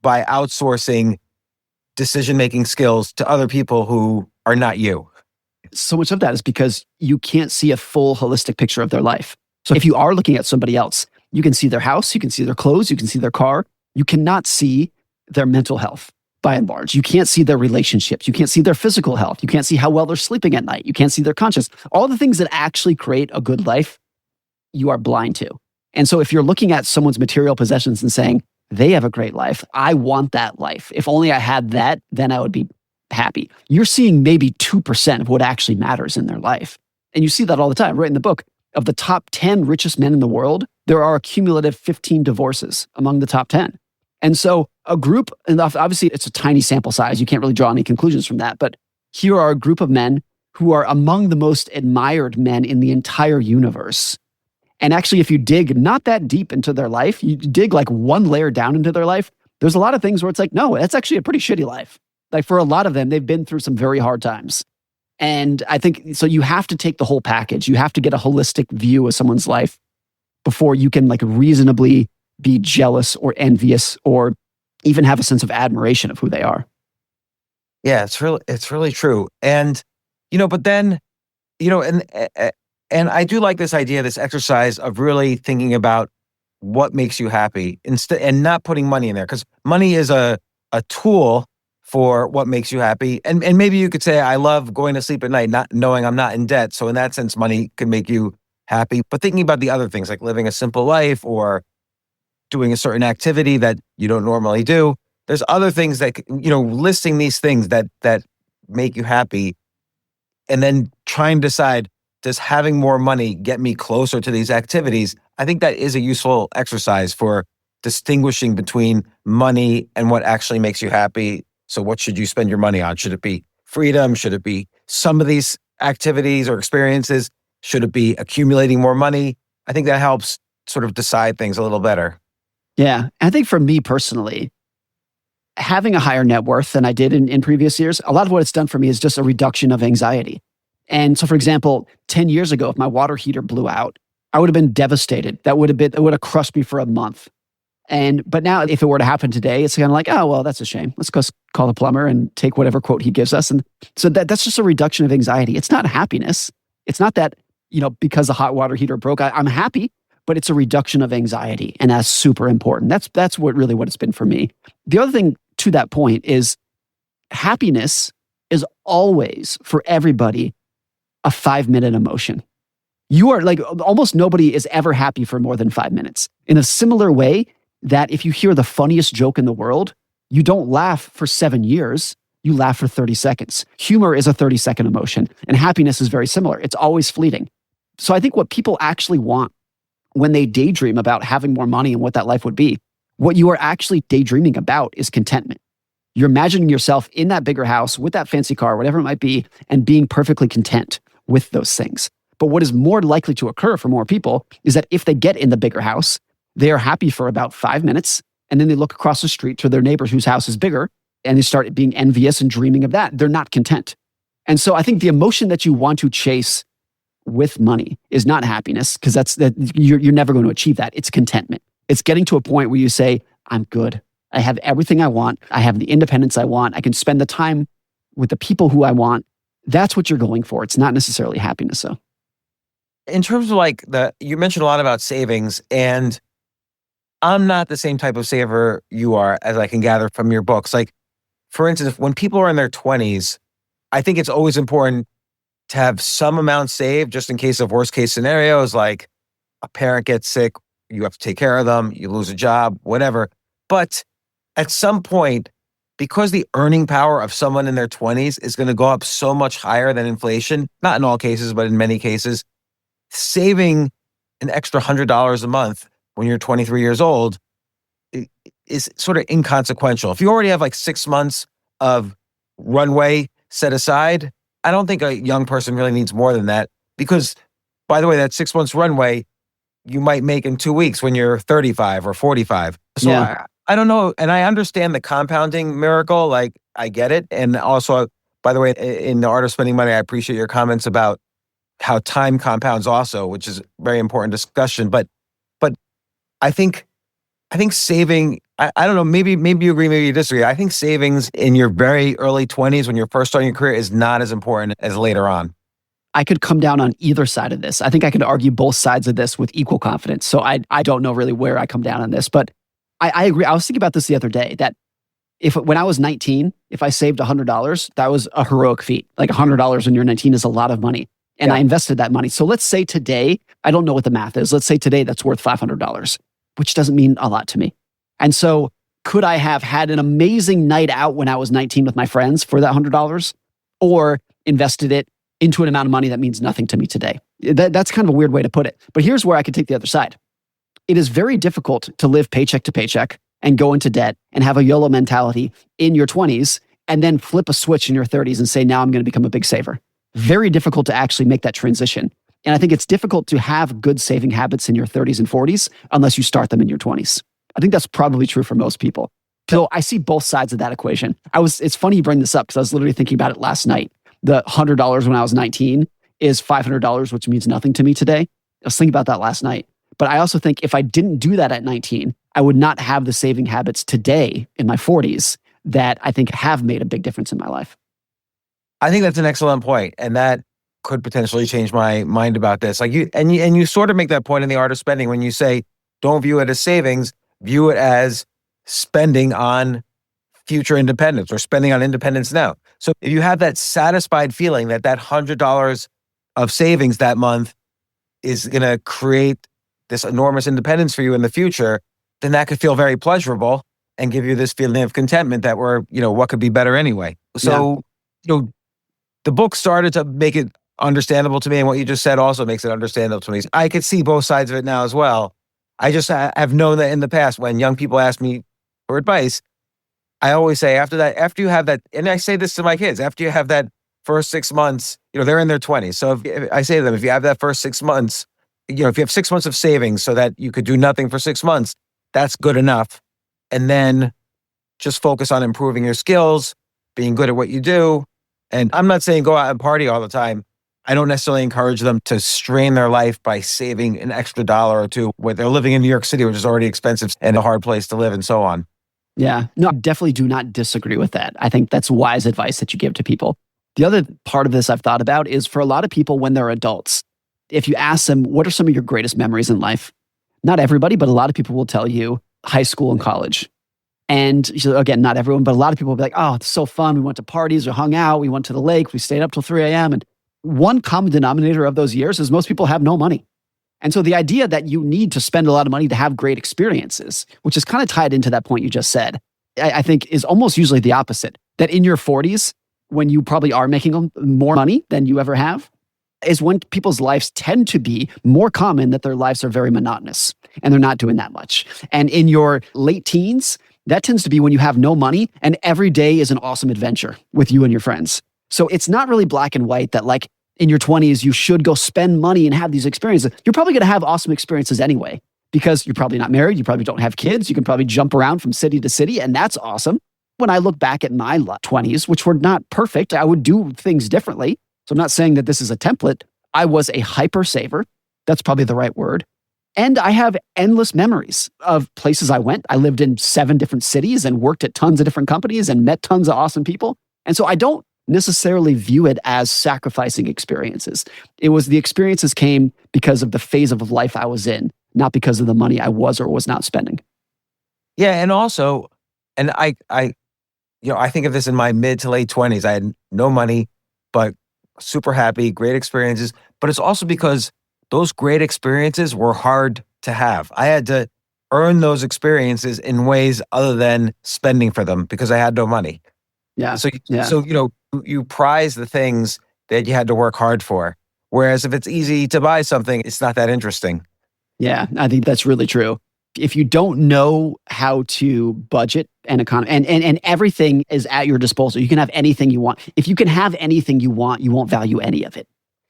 by outsourcing decision-making skills to other people who are not you. So much of that is because you can't see a full holistic picture of their life. So if you are looking at somebody else, you can see their house, you can see their clothes, you can see their car. You cannot see their mental health by and large. You can't see their relationships. You can't see their physical health. You can't see how well they're sleeping at night. You can't see their conscience. All the things that actually create a good life, you are blind to. And so if you're looking at someone's material possessions and saying, they have a great life, I want that life. If only I had that, then I would be happy. You're seeing maybe 2% of what actually matters in their life. And you see that all the time. Right in the book, of the top 10 richest men in the world, there are a cumulative 15 divorces among the top 10. And so a group, and obviously it's a tiny sample size, you can't really draw any conclusions from that, but here are a group of men who are among the most admired men in the entire universe. And actually, if you dig not that deep into their life, you dig like one layer down into their life, there's a lot of things where it's like, no, that's actually a pretty shitty life. Like for a lot of them, they've been through some very hard times. And I think, so you have to take the whole package. You have to get a holistic view of someone's life before you can like reasonably be jealous or envious or even have a sense of admiration of who they are. Yeah, it's really true. And, but then, and I do like this idea, this exercise of really thinking about what makes you happy instead, and not putting money in there, because money is a tool for what makes you happy. And maybe you could say, I love going to sleep at night, not knowing I'm not in debt. So in that sense, money can make you happy. But thinking about the other things like living a simple life or doing a certain activity that you don't normally do, there's other things that, listing these things that make you happy, and then trying to decide, does having more money get me closer to these activities? I think that is a useful exercise for distinguishing between money and what actually makes you happy. So what should you spend your money on? Should it be freedom? Should it be some of these activities or experiences? Should it be accumulating more money? I think that helps sort of decide things a little better. Yeah. I think for me personally, having a higher net worth than I did in previous years, a lot of what it's done for me is just a reduction of anxiety. And so, for example, 10 years ago, if my water heater blew out, I would have been devastated. It would have crushed me for a month. But now if it were to happen today, it's kind of like, oh, well, that's a shame. Let's go call the plumber and take whatever quote he gives us. And so that's just a reduction of anxiety. It's not happiness. It's not that, because the hot water heater broke, I'm happy, but it's a reduction of anxiety. And that's super important. That's what it's been for me. The other thing to that point is happiness is always, for everybody, a 5-minute emotion. You are like, almost nobody is ever happy for more than 5 minutes. In a similar way that if you hear the funniest joke in the world, you don't laugh for 7 years, you laugh for 30 seconds. Humor is a 30-second emotion, and happiness is very similar. It's always fleeting. So I think what people actually want when they daydream about having more money and what that life would be, what you are actually daydreaming about is contentment. You're imagining yourself in that bigger house with that fancy car, whatever it might be, and being perfectly content with those things. But what is more likely to occur for more people is that if they get in the bigger house, they are happy for about 5 minutes, and then they look across the street to their neighbors whose house is bigger, and they start being envious and dreaming of that. They're not content. And so I think the emotion that you want to chase with money is not happiness, because you're never going to achieve that. It's contentment. It's getting to a point where you say, I'm good. I have everything I want. I have the independence I want. I can spend the time with the people who I want. That's what you're going for. It's not necessarily happiness, though. In terms of you mentioned a lot about savings, and I'm not the same type of saver you are, as I can gather from your books. Like, for instance, when people are in their 20s, I think it's always important to have some amount saved just in case of worst case scenarios, like a parent gets sick, you have to take care of them, you lose a job, whatever. But at some point, because the earning power of someone in their 20s is going to go up so much higher than inflation, not in all cases, but in many cases, saving an extra $100 a month when you're 23 years old is sort of inconsequential. If you already have like 6 months of runway set aside, I don't think a young person really needs more than that, because, by the way, that 6 months runway you might make in 2 weeks when you're 35 or 45. So yeah. I don't know. And I understand the compounding miracle. Like, I get it. And also, by the way, in The Art of Spending Money, I appreciate your comments about how time compounds also, which is a very important discussion. But I think saving, I don't know, maybe you agree, maybe you disagree. I think savings in your very early 20s when you're first starting your career is not as important as later on. I could come down on either side of this. I think I could argue both sides of this with equal confidence. So I don't know really where I come down on this, but I agree. I was thinking about this the other day that when I was 19, if I saved $100, that was a heroic feat. Like $100 when you're 19 is a lot of money. And I invested that money. So let's say today, I don't know what the math is. Let's say today that's worth $500, which doesn't mean a lot to me. And so could I have had an amazing night out when I was 19 with my friends for that $100, or invested it into an amount of money that means nothing to me today? That's kind of a weird way to put it. But here's where I could take the other side. It is very difficult to live paycheck to paycheck and go into debt and have a YOLO mentality in your 20s and then flip a switch in your 30s and say, now I'm going to become a big saver. Very difficult to actually make that transition. And I think it's difficult to have good saving habits in your 30s and 40s unless you start them in your 20s. I think that's probably true for most people. So I see both sides of that equation. It's funny you bring this up because I was literally thinking about it last night. The $100 when I was 19 is $500, which means nothing to me today. I was thinking about that last night. But I also think if I didn't do that at 19, I would not have the saving habits today in my 40s that I think have made a big difference in my life. I think that's an excellent point, and that could potentially change my mind about this. Like you sort of make that point in The Art of Spending when you say, don't view it as savings, view it as spending on future independence or spending on independence now. So if you have that satisfied feeling that $100 of savings that month is going to create this enormous independence for you in the future, then that could feel very pleasurable and give you this feeling of contentment that what could be better anyway. So, the book started to make it understandable to me, and what you just said also makes it understandable to me. I could see both sides of it now as well. I've known that in the past when young people ask me for advice, I always say after you have that, and I say this to my kids, after you have that first 6 months, they're in their 20s. So if I say to them, if you have that first 6 months, if you have 6 months of savings so that you could do nothing for 6 months, that's good enough. And then just focus on improving your skills, being good at what you do. And I'm not saying go out and party all the time. I don't necessarily encourage them to strain their life by saving an extra dollar or two where they're living in New York City, which is already expensive and a hard place to live and so on. Yeah, no, I definitely do not disagree with that. I think that's wise advice that you give to people. The other part of this I've thought about is for a lot of people when they're adults, if you ask them, what are some of your greatest memories in life? Not everybody, but a lot of people will tell you high school and college. And again, not everyone, but a lot of people will be like, oh, it's so fun. We went to parties or hung out. We went to the lake. We stayed up till 3 a.m. And one common denominator of those years is most people have no money. And so the idea that you need to spend a lot of money to have great experiences, which is kind of tied into that point you just said, I think is almost usually the opposite. That in your 40s, when you probably are making more money than you ever have, is when people's lives tend to be more common that their lives are very monotonous and they're not doing that much. And in your late teens, that tends to be when you have no money and every day is an awesome adventure with you and your friends. So it's not really black and white that like in your 20s, you should go spend money and have these experiences. You're probably going to have awesome experiences anyway, because you're probably not married. You probably don't have kids. You can probably jump around from city to city, and that's awesome. When I look back at my 20s, which were not perfect, I would do things differently. So I'm not saying that this is a template. I was a hyper saver. That's probably the right word. And I have endless memories of places I went. I lived in 7 different cities and worked at tons of different companies and met tons of awesome people. And so I don't necessarily view it as sacrificing experiences. It was the experiences came because of the phase of life I was in, not because of the money I was or was not spending. Yeah, and also, and I think of this in my mid to late 20s. I had no money, but super happy, great experiences. But it's also because those great experiences were hard to have. I had to earn those experiences in ways other than spending for them because I had no money. Yeah. So you prize the things that you had to work hard for. Whereas if it's easy to buy something, it's not that interesting. Yeah, I think that's really true. If you don't know how to budget and and everything is at your disposal, you can have anything you want. If you can have anything you want, you won't value any of it.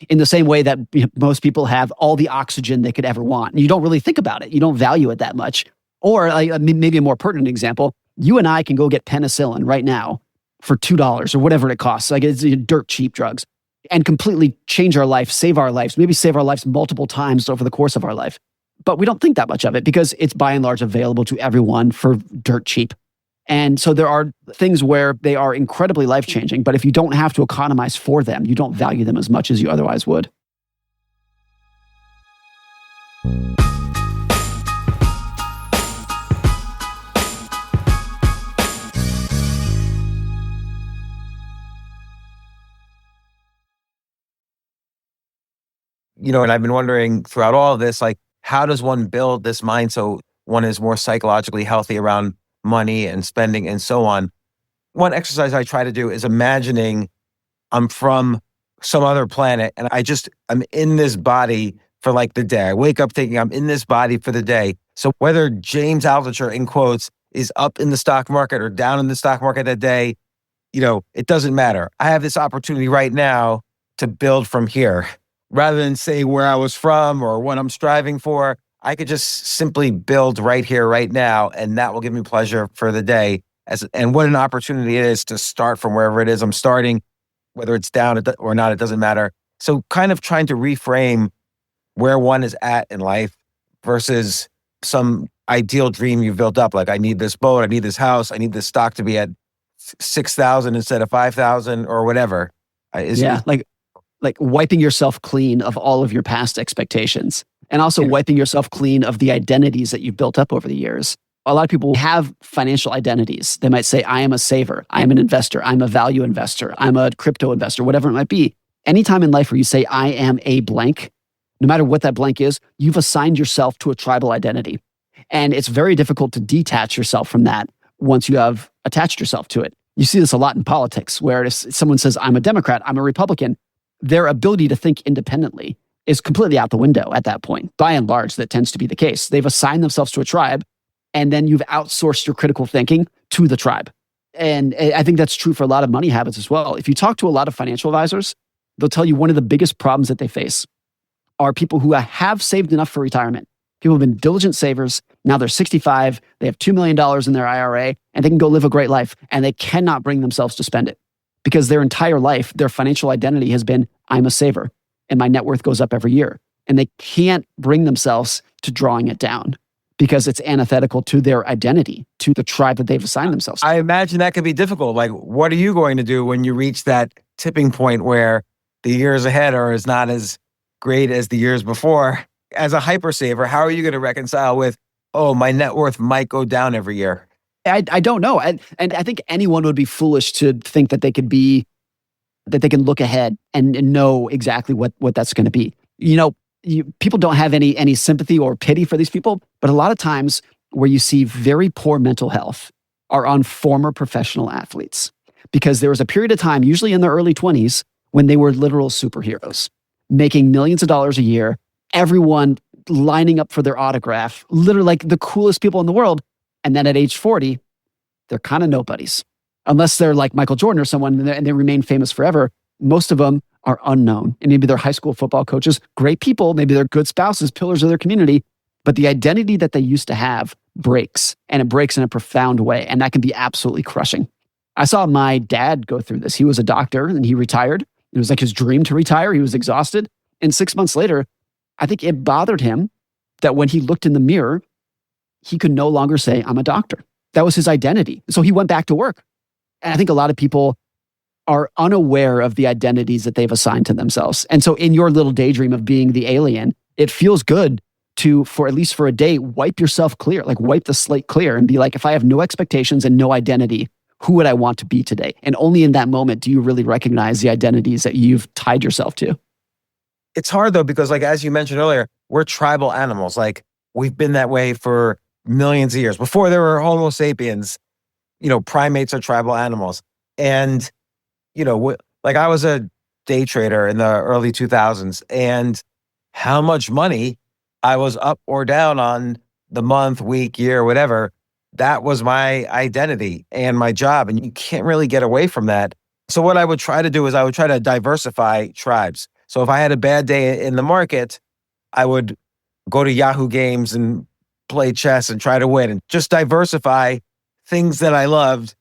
In the same way that most people have all the oxygen they could ever want. And you don't really think about it. You don't value it that much. Or maybe a more pertinent example, you and I can go get penicillin right now for $2 or whatever it costs. Like it's dirt cheap drugs. and completely change our life, save our lives, maybe save our lives multiple times over the course of our life. But we don't think that much of it because it's by and large available to everyone for dirt cheap. And so there are things where they are incredibly life-changing, but if you don't have to economize for them, you don't value them as much as you otherwise would. And I've been wondering throughout all of this, like, how does one build this mind so one is more psychologically healthy around money and spending and so on? One exercise I try to do is imagining I'm from some other planet and I'm in this body for like the day. I wake up thinking I'm in this body for the day. So whether James Altucher, in quotes, is up in the stock market or down in the stock market that day, it doesn't matter. I have this opportunity right now to build from here. Rather than say where I was from or what I'm striving for, I could just simply build right here, right now, and that will give me pleasure for the day. And what an opportunity it is to start from wherever it is I'm starting, whether it's down or not, it doesn't matter. So kind of trying to reframe where one is at in life versus some ideal dream you've built up. Like, I need this boat, I need this house, I need this stock to be at 6,000 instead of 5,000 or whatever. Like wiping yourself clean of all of your past expectations and also wiping yourself clean of the identities that you've built up over the years. A lot of people have financial identities. They might say, I am a saver, I am an investor, I'm a value investor, I'm a crypto investor, whatever it might be. Anytime in life where you say, I am a blank, no matter what that blank is, you've assigned yourself to a tribal identity. And it's very difficult to detach yourself from that once you have attached yourself to it. You see this a lot in politics, where if someone says, I'm a Democrat, I'm a Republican, their ability to think independently is completely out the window at that point. By and large, that tends to be the case. They've assigned themselves to a tribe, and then you've outsourced your critical thinking to the tribe. And I think that's true for a lot of money habits as well. If you talk to a lot of financial advisors, they'll tell you one of the biggest problems that they face are people who have saved enough for retirement. People have been diligent savers. Now they're 65, they have $2 million in their IRA, and they can go live a great life, and they cannot bring themselves to spend it. Because their entire life, their financial identity has been, I'm a saver, and my net worth goes up every year. And they can't bring themselves to drawing it down because it's antithetical to their identity, to the tribe that they've assigned themselves to. I imagine that could be difficult. Like, what are you going to do when you reach that tipping point where the years ahead are not as great as the years before? As a hyper saver, how are you going to reconcile with, my net worth might go down every year? I don't know. And I think anyone would be foolish to think that they can look ahead and know exactly what that's going to be. People don't have any sympathy or pity for these people, but a lot of times where you see very poor mental health are on former professional athletes, because there was a period of time, usually in their early 20s, when they were literal superheroes, making millions of dollars a year, everyone lining up for their autograph, literally like the coolest people in the world. And then at age 40, they're kind of nobodies. Unless they're like Michael Jordan or someone and they remain famous forever. Most of them are unknown. And maybe they're high school football coaches, great people. Maybe they're good spouses, pillars of their community. But the identity that they used to have breaks, and it breaks in a profound way. And that can be absolutely crushing. I saw my dad go through this. He was a doctor and he retired. It was like his dream to retire. He was exhausted. And 6 months later, I think it bothered him that when he looked in the mirror, he could no longer say, I'm a doctor. That was his identity. So he went back to work. And I think a lot of people are unaware of the identities that they've assigned to themselves. And so in your little daydream of being the alien, it feels good to, for at least for a day, wipe yourself clear, like wipe the slate clear and be like, if I have no expectations and no identity, who would I want to be today? And only in that moment do you really recognize the identities that you've tied yourself to. It's hard though, because like, as you mentioned earlier, we're tribal animals. Like, we've been that way for millions of years. Before there were Homo sapiens, primates are tribal animals. And, like, I was a day trader in the early 2000s, and how much money I was up or down on the month, week, year, whatever, that was my identity and my job. And you can't really get away from that. So what I would try to do is I would try to diversify tribes. So if I had a bad day in the market, I would go to Yahoo Games and play chess and try to win and just diversify things that I loved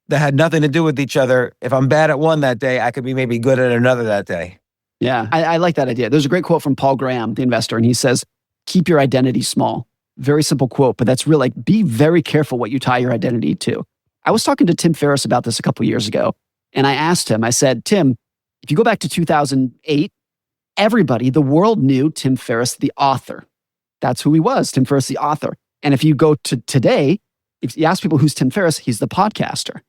that had nothing to do with each other. If I'm bad at one that day, I could be maybe good at another that day. Yeah, I like that idea. There's a great quote from Paul Graham, the investor, and he says, keep your identity small. Very simple quote, but that's real. Like, be very careful what you tie your identity to. I was talking to Tim Ferriss about this a couple years ago, and I asked him, I said, Tim, if you go back to 2008, everybody, the world knew Tim Ferriss, the author. That's who he was, Tim Ferriss, the author. And if you go to today, if you ask people who's Tim Ferriss, he's the podcaster.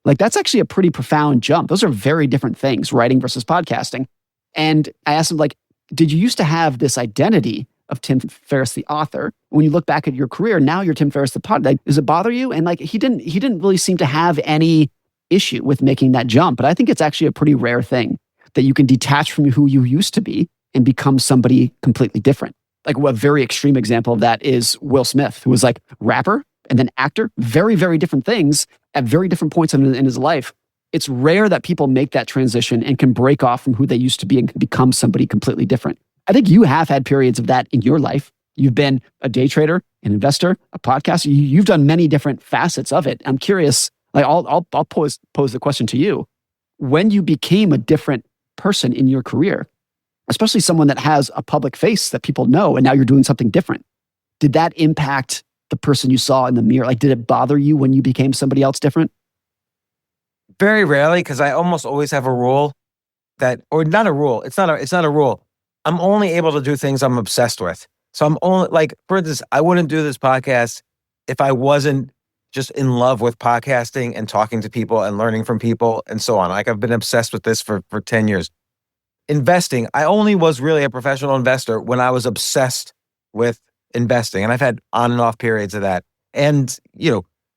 Like, that's actually a pretty profound jump. Those are very different things, writing versus podcasting. And I asked him, like, did you used to have this identity of Tim Ferriss, the author? When you look back at your career, now you're Tim Ferriss, the pod. Like, does it bother you? And like, he didn't really seem to have any issue with making that jump. But I think it's actually a pretty rare thing that you can detach from who you used to be and become somebody completely different. Like, a very extreme example of that is Will Smith, who was like rapper and then actor, very, very different things at very different points in his life. It's rare that people make that transition and can break off from who they used to be and can become somebody completely different. I think you have had periods of that in your life. You've been a day trader, an investor, a podcaster. You've done many different facets of it. I'm curious, like, I'll pose the question to you. When you became a different person in your career, especially someone that has a public face that people know, and now you're doing something different, did that impact the person you saw in the mirror? Like, did it bother you when you became somebody else different? Very rarely, because I almost always have a rule that, or not a rule. It's not a rule. I'm only able to do things I'm obsessed with. So I'm only, like, for instance, I wouldn't do this podcast if I wasn't just in love with podcasting and talking to people and learning from people and so on. Like, I've been obsessed with this for 10 years. Investing, I only was really a professional investor when I was obsessed with investing. And I've had on and off periods of that. And,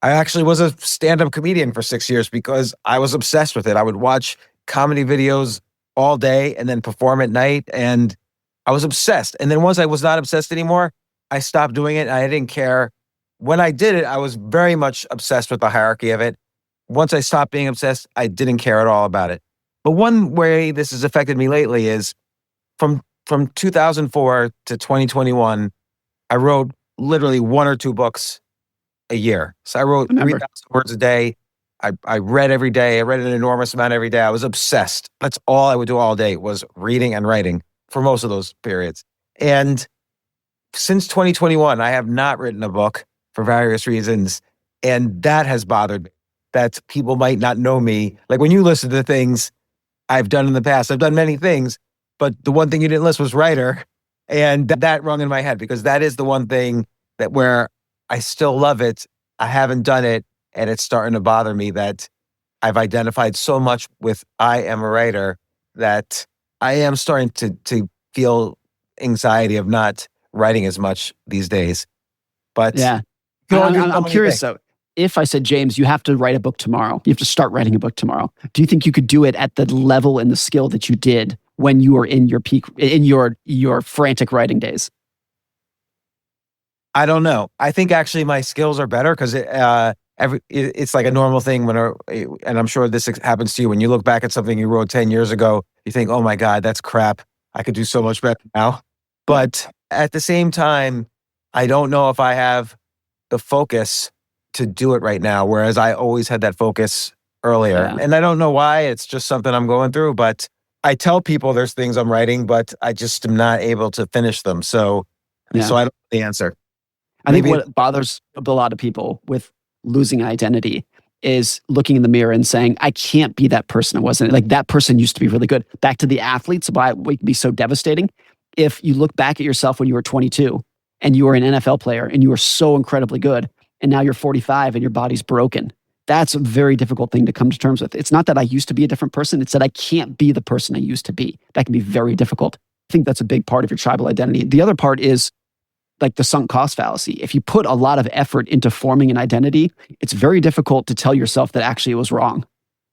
I actually was a stand-up comedian for 6 years because I was obsessed with it. I would watch comedy videos all day and then perform at night. And I was obsessed. And then once I was not obsessed anymore, I stopped doing it. And I didn't care. When I did it, I was very much obsessed with the hierarchy of it. Once I stopped being obsessed, I didn't care at all about it. But one way this has affected me lately is from 2004 to 2021, I wrote literally one or two books a year. So I wrote 3,000 words a day. I read every day. I read an enormous amount every day. I was obsessed. That's all I would do all day, was reading and writing for most of those periods. And since 2021, I have not written a book for various reasons. And that has bothered me, that people might not know me. Like, when you listen to things I've done in the past, I've done many things, but the one thing you didn't list was writer. And that rung in my head, because that is the one thing that where I still love it, I haven't done it, and it's starting to bother me that I've identified so much with I am a writer that I am starting to feel anxiety of not writing as much these days. But yeah, I'm curious though. If I said, James, you have to write a book tomorrow, you have to start writing a book tomorrow, do you think you could do it at the level and the skill that you did when you were in your peak, in your frantic writing days? I don't know. I think actually my skills are better because it's like a normal thing and I'm sure this happens to you when you look back at something you wrote 10 years ago, you think, oh my God, that's crap. I could do so much better now. But at the same time, I don't know if I have the focus to do it right now, whereas I always had that focus earlier. Yeah. And I don't know why. It's just something I'm going through, but I tell people there's things I'm writing, but I just am not able to finish them. So I don't know the answer. I think what bothers a lot of people with losing identity is looking in the mirror and saying, I can't be that person I wasn't. Like, that person used to be really good. Back to the athletes, why it can be so devastating. If you look back at yourself when you were 22 and you were an NFL player and you were so incredibly good, and now you're 45 and your body's broken, that's a very difficult thing to come to terms with. It's not that I used to be a different person. It's that I can't be the person I used to be. That can be very difficult. I think that's a big part of your tribal identity. The other part is like the sunk cost fallacy. If you put a lot of effort into forming an identity, it's very difficult to tell yourself that actually it was wrong.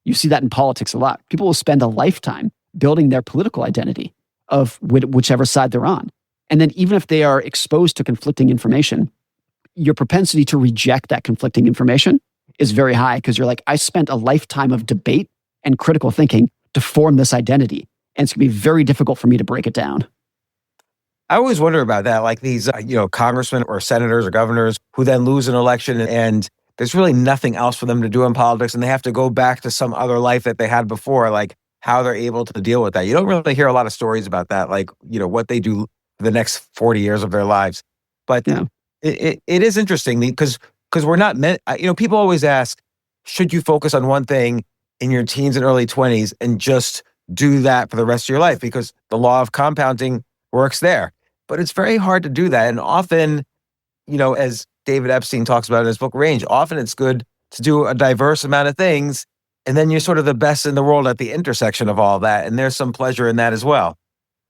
You see that in politics a lot. People will spend a lifetime building their political identity of whichever side they're on. And then even if they are exposed to conflicting information, your propensity to reject that conflicting information is very high, because you're like, I spent a lifetime of debate and critical thinking to form this identity. And it's going to be very difficult for me to break it down. I always wonder about that, like these, congressmen or senators or governors who then lose an election and there's really nothing else for them to do in politics, and they have to go back to some other life that they had before, like how they're able to deal with that. You don't really hear a lot of stories about that, like, what they do for the next 40 years of their lives. But it is interesting because we're not meant, people always ask, should you focus on one thing in your teens and early 20s and just do that for the rest of your life? Because the law of compounding works there. But it's very hard to do that. And often, as David Epstein talks about in his book, Range, often it's good to do a diverse amount of things. And then you're sort of the best in the world at the intersection of all that. And there's some pleasure in that as well.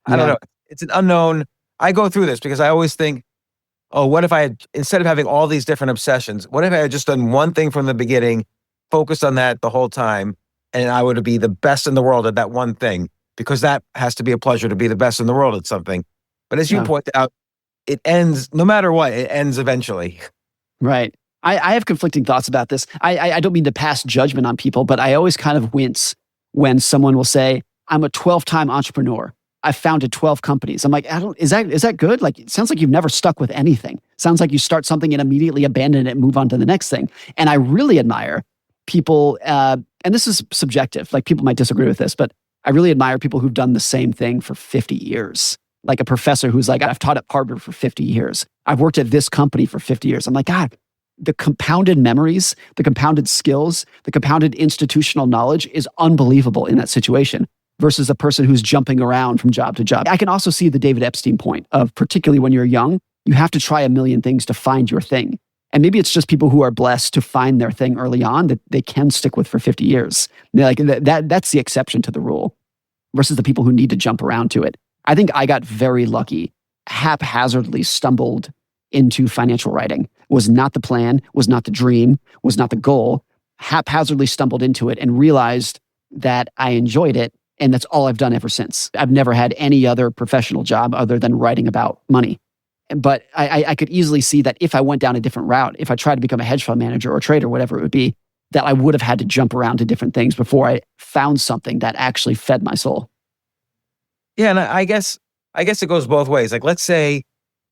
I don't know. It's an unknown. I go through this because I always think, oh, what if I had, instead of having all these different obsessions, what if I had just done one thing from the beginning, focused on that the whole time, and I would be the best in the world at that one thing? Because that has to be a pleasure, to be the best in the world at something. But as you point out, it ends, no matter what, it ends eventually. Right. I have conflicting thoughts about this. I don't mean to pass judgment on people, but I always kind of wince when someone will say, I'm a 12-time entrepreneur. I founded 12 companies. I'm like, is that good? Like, it sounds like you've never stuck with anything. Sounds like you start something and immediately abandon it and move on to the next thing. And I really admire people, and this is subjective, like people might disagree with this, but I really admire people who've done the same thing for 50 years. Like a professor who's like, I've taught at Harvard for 50 years. I've worked at this company for 50 years. I'm like, God, the compounded memories, the compounded skills, the compounded institutional knowledge is unbelievable in that situation versus a person who's jumping around from job to job. I can also see the David Epstein point of, particularly when you're young, you have to try a million things to find your thing. And maybe it's just people who are blessed to find their thing early on that they can stick with for 50 years. Like that's the exception to the rule versus the people who need to jump around to it. I think I got very lucky, haphazardly stumbled into financial writing. Was not the plan, was not the dream, was not the goal. Haphazardly stumbled into it and realized that I enjoyed it. And that's all I've done ever since. I've never had any other professional job other than writing about money. But I could easily see that if I went down a different route, if I tried to become a hedge fund manager or trader, whatever it would be, that I would have had to jump around to different things before I found something that actually fed my soul. Yeah, and I guess it goes both ways. Like, let's say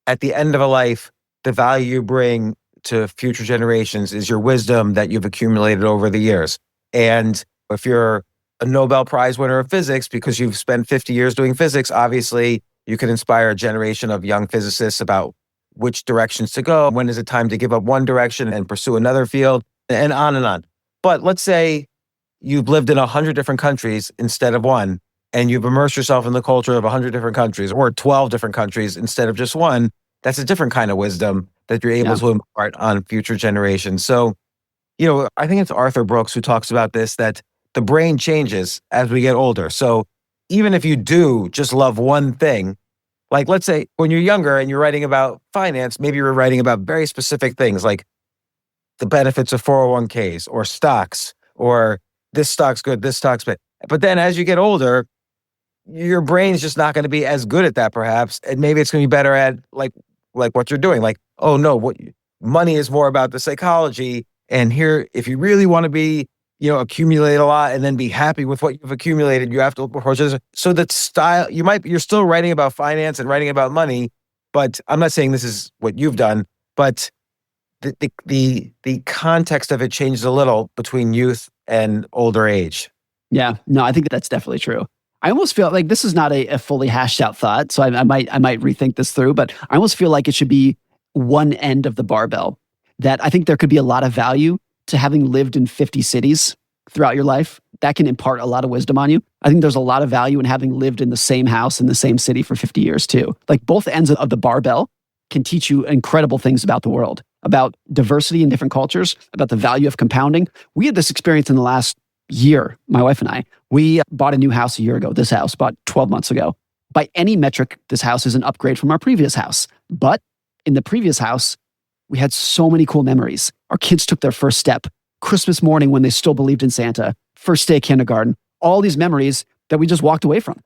at the end of a life, the value you bring to future generations is your wisdom that you've accumulated over the years. And if you're a Nobel Prize winner of physics because you've spent 50 years doing physics, obviously you can inspire a generation of young physicists about which directions to go. When is it time to give up one direction and pursue another field, and on and on. But let's say you've lived in 100 different countries instead of one, and you've immersed yourself in the culture of 100 different countries or 12 different countries instead of just one. That's a different kind of wisdom that you're able to impart on future generations. So, I think it's Arthur Brooks who talks about this, that the brain changes as we get older. So even if you do just love one thing, like let's say when you're younger and you're writing about finance, maybe you're writing about very specific things like the benefits of 401ks or stocks, or this stock's good, this stock's bad. But then as you get older, your brain's just not going to be as good at that perhaps. And maybe it's going to be better at like what you're doing. Like, oh no, money is more about the psychology. And here, if you really want to be, accumulate a lot and then be happy with what you've accumulated, you have to approach it. So that style, you're still writing about finance and writing about money, but I'm not saying this is what you've done, but the context of it changes a little between youth and older age. Yeah, no, I think that's definitely true. I almost feel like this is not a fully hashed out thought, so I might rethink this through, but I almost feel like it should be one end of the barbell. That I think there could be a lot of value to having lived in 50 cities throughout your life. That can impart a lot of wisdom on you. I think there's a lot of value in having lived in the same house in the same city for 50 years too. Like both ends of the barbell can teach you incredible things about the world, about diversity in different cultures, about the value of compounding. We had this experience in the last year, my wife and I. We bought a new house a year ago. This house bought 12 months ago. By any metric, this house is an upgrade from our previous house. But in the previous house, we had so many cool memories. Our kids took their first step. Christmas morning when they still believed in Santa. First day of kindergarten. All these memories that we just walked away from.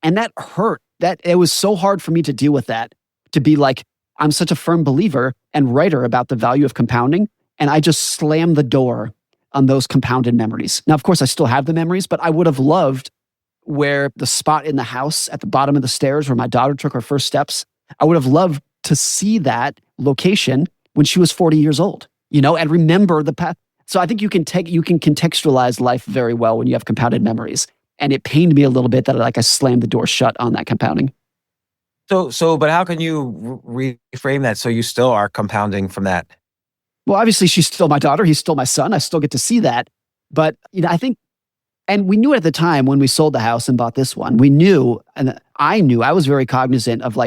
And that hurt. That it was so hard for me to deal with that. To be like, I'm such a firm believer and writer about the value of compounding. And I just slammed the door on those compounded memories. Now, of course, I still have the memories, but I would have loved where the spot in the house at the bottom of the stairs where my daughter took her first steps. I would have loved to see that location when she was 40 years old. and remember the path. So I think you can contextualize life very well when you have compounded memories. And it pained me a little bit that I slammed the door shut on that compounding. But how can you reframe that so you still are compounding from that? Well, obviously she's still my daughter. He's still my son. I still get to see that. But, I think, and we knew at the time when we sold the house and bought this one, we knew, and I was very cognizant of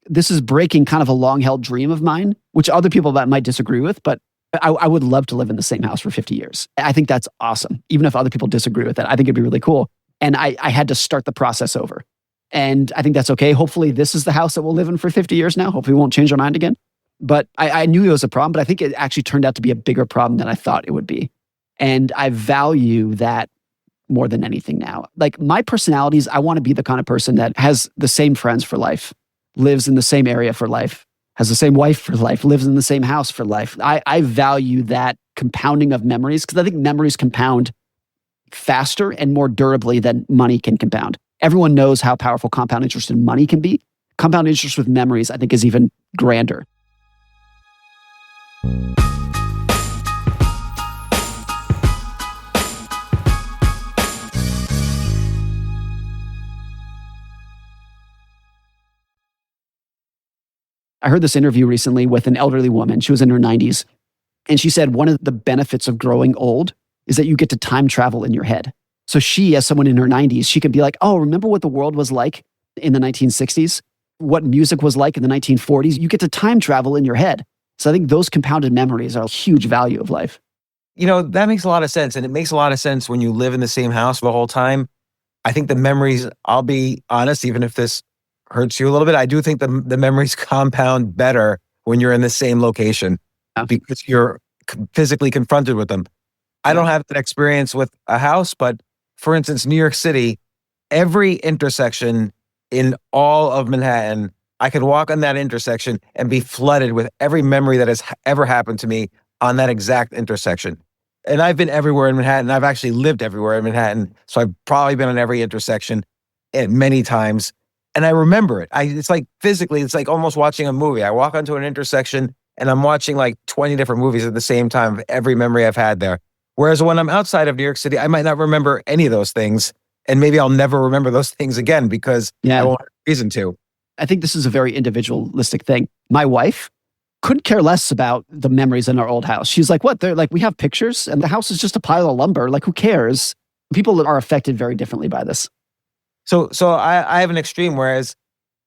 this is breaking kind of a long-held dream of mine, which other people might disagree with, but I would love to live in the same house for 50 years. I think that's awesome. Even if other people disagree with it, I think it'd be really cool. And I had to start the process over. And I think that's okay. Hopefully this is the house that we'll live in for 50 years now. Hopefully we won't change our mind again. But I knew it was a problem, but I think it actually turned out to be a bigger problem than I thought it would be. And I value that more than anything now. My personality is, I want to be the kind of person that has the same friends for life, lives in the same area for life, has the same wife for life, lives in the same house for life. I value that compounding of memories because I think memories compound faster and more durably than money can compound. Everyone knows how powerful compound interest in money can be. Compound interest with memories, I think, is even grander. I heard this interview recently with an elderly woman. She was in her 90s. And she said one of the benefits of growing old is that you get to time travel in your head. So she, as someone in her 90s, she could be like, oh, remember what the world was like in the 1960s? What music was like in the 1940s? You get to time travel in your head. So I think those compounded memories are a huge value of life. That makes a lot of sense. And it makes a lot of sense when you live in the same house the whole time. I think the memories, I'll be honest, even if this hurts you a little bit, I do think the memories compound better when you're in the same location because you're physically confronted with them. I don't have that experience with a house, but for instance, New York City, every intersection in all of Manhattan, I could walk on that intersection and be flooded with every memory that has ever happened to me on that exact intersection. And I've been everywhere in Manhattan. I've actually lived everywhere in Manhattan. So I've probably been on every intersection many times. And I remember it. It's like physically, it's like almost watching a movie. I walk onto an intersection and I'm watching 20 different movies at the same time of every memory I've had there. Whereas when I'm outside of New York City, I might not remember any of those things. And maybe I'll never remember those things again because I won't have a reason to. I think this is a very individualistic thing. My wife couldn't care less about the memories in our old house. She's like, what? They're like, we have pictures and the house is just a pile of lumber. Who cares? People are affected very differently by this. So I have an extreme, whereas,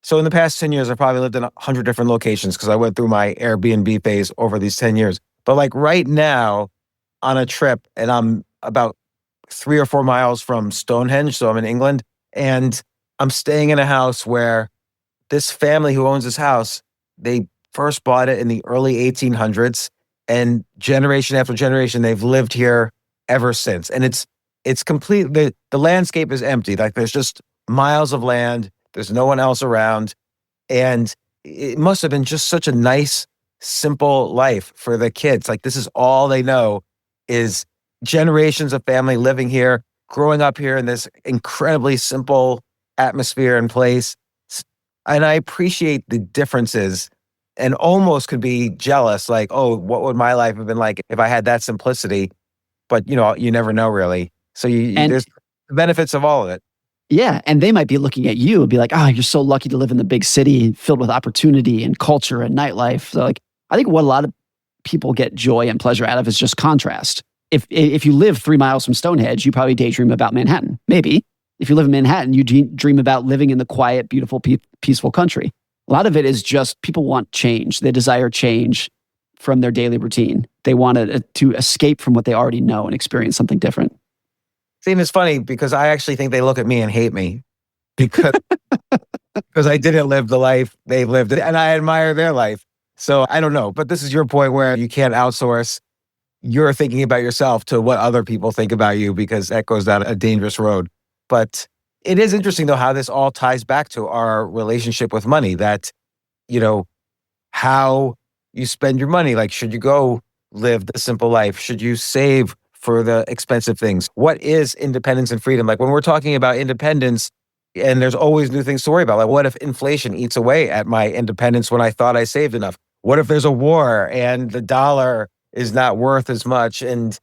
so in the past 10 years, I've probably lived in 100 different locations because I went through my Airbnb phase over these 10 years. But right now on a trip, and I'm about 3 or 4 miles from Stonehenge, so I'm in England, and I'm staying in a house where this family who owns this house, they first bought it in the early 1800s, and generation after generation, they've lived here ever since. And it's complete, the landscape is empty. There's just miles of land. There's no one else around. And it must have been just such a nice, simple life for the kids. This is all they know is generations of family living here, growing up here in this incredibly simple atmosphere and place. And I appreciate the differences and almost could be jealous, oh, what would my life have been like if I had that simplicity? But, you never know really. So there's the benefits of all of it. Yeah. And they might be looking at you and be like, you're so lucky to live in the big city filled with opportunity and culture and nightlife. So I think what a lot of people get joy and pleasure out of is just contrast. If you live 3 miles from Stonehenge, you probably daydream about Manhattan. Maybe. If you live in Manhattan, you dream about living in the quiet, beautiful, peaceful country. A lot of it is just people want change. They desire change from their daily routine. They want to escape from what they already know and experience something different. See, and it's funny because I actually think they look at me and hate me because I didn't live the life they've lived and I admire their life. So I don't know, but this is your point where you can't outsource. You're thinking about yourself to what other people think about you because that goes down a dangerous road. But it is interesting though how this all ties back to our relationship with money, that, how you spend your money. Should you go live the simple life? Should you save for the expensive things? What is independence and freedom? When we're talking about independence, and there's always new things to worry about. What if inflation eats away at my independence when I thought I saved enough? What if there's a war and the dollar is not worth as much. And,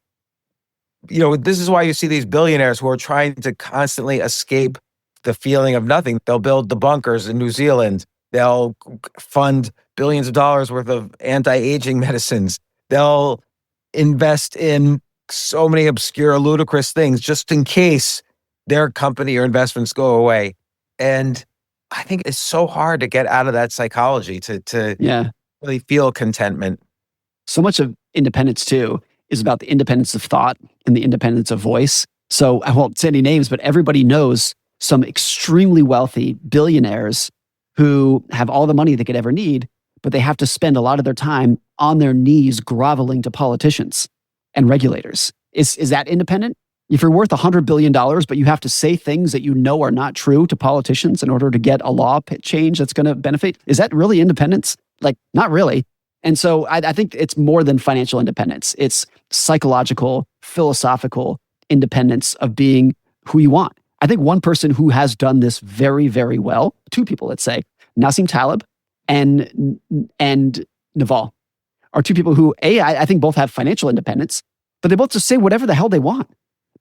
this is why you see these billionaires who are trying to constantly escape the feeling of nothing. They'll build the bunkers in New Zealand. They'll fund billions of dollars worth of anti-aging medicines. They'll invest in so many obscure, ludicrous things just in case their company or investments go away. And I think it's so hard to get out of that psychology to really feel contentment. So much of independence, too, is about the independence of thought and the independence of voice. So I won't say any names, but everybody knows some extremely wealthy billionaires who have all the money they could ever need, but they have to spend a lot of their time on their knees groveling to politicians and regulators. Is that independent? If you're worth $100 billion, but you have to say things that you know are not true to politicians in order to get a law change that's going to benefit, is that really independence? Like, not really. And so I think it's more than financial independence. It's psychological, philosophical independence of being who you want. I think one person who has done this very, very well, two people, let's say, Nassim Taleb and Naval, are two people who, I think both have financial independence, but they both just say whatever the hell they want.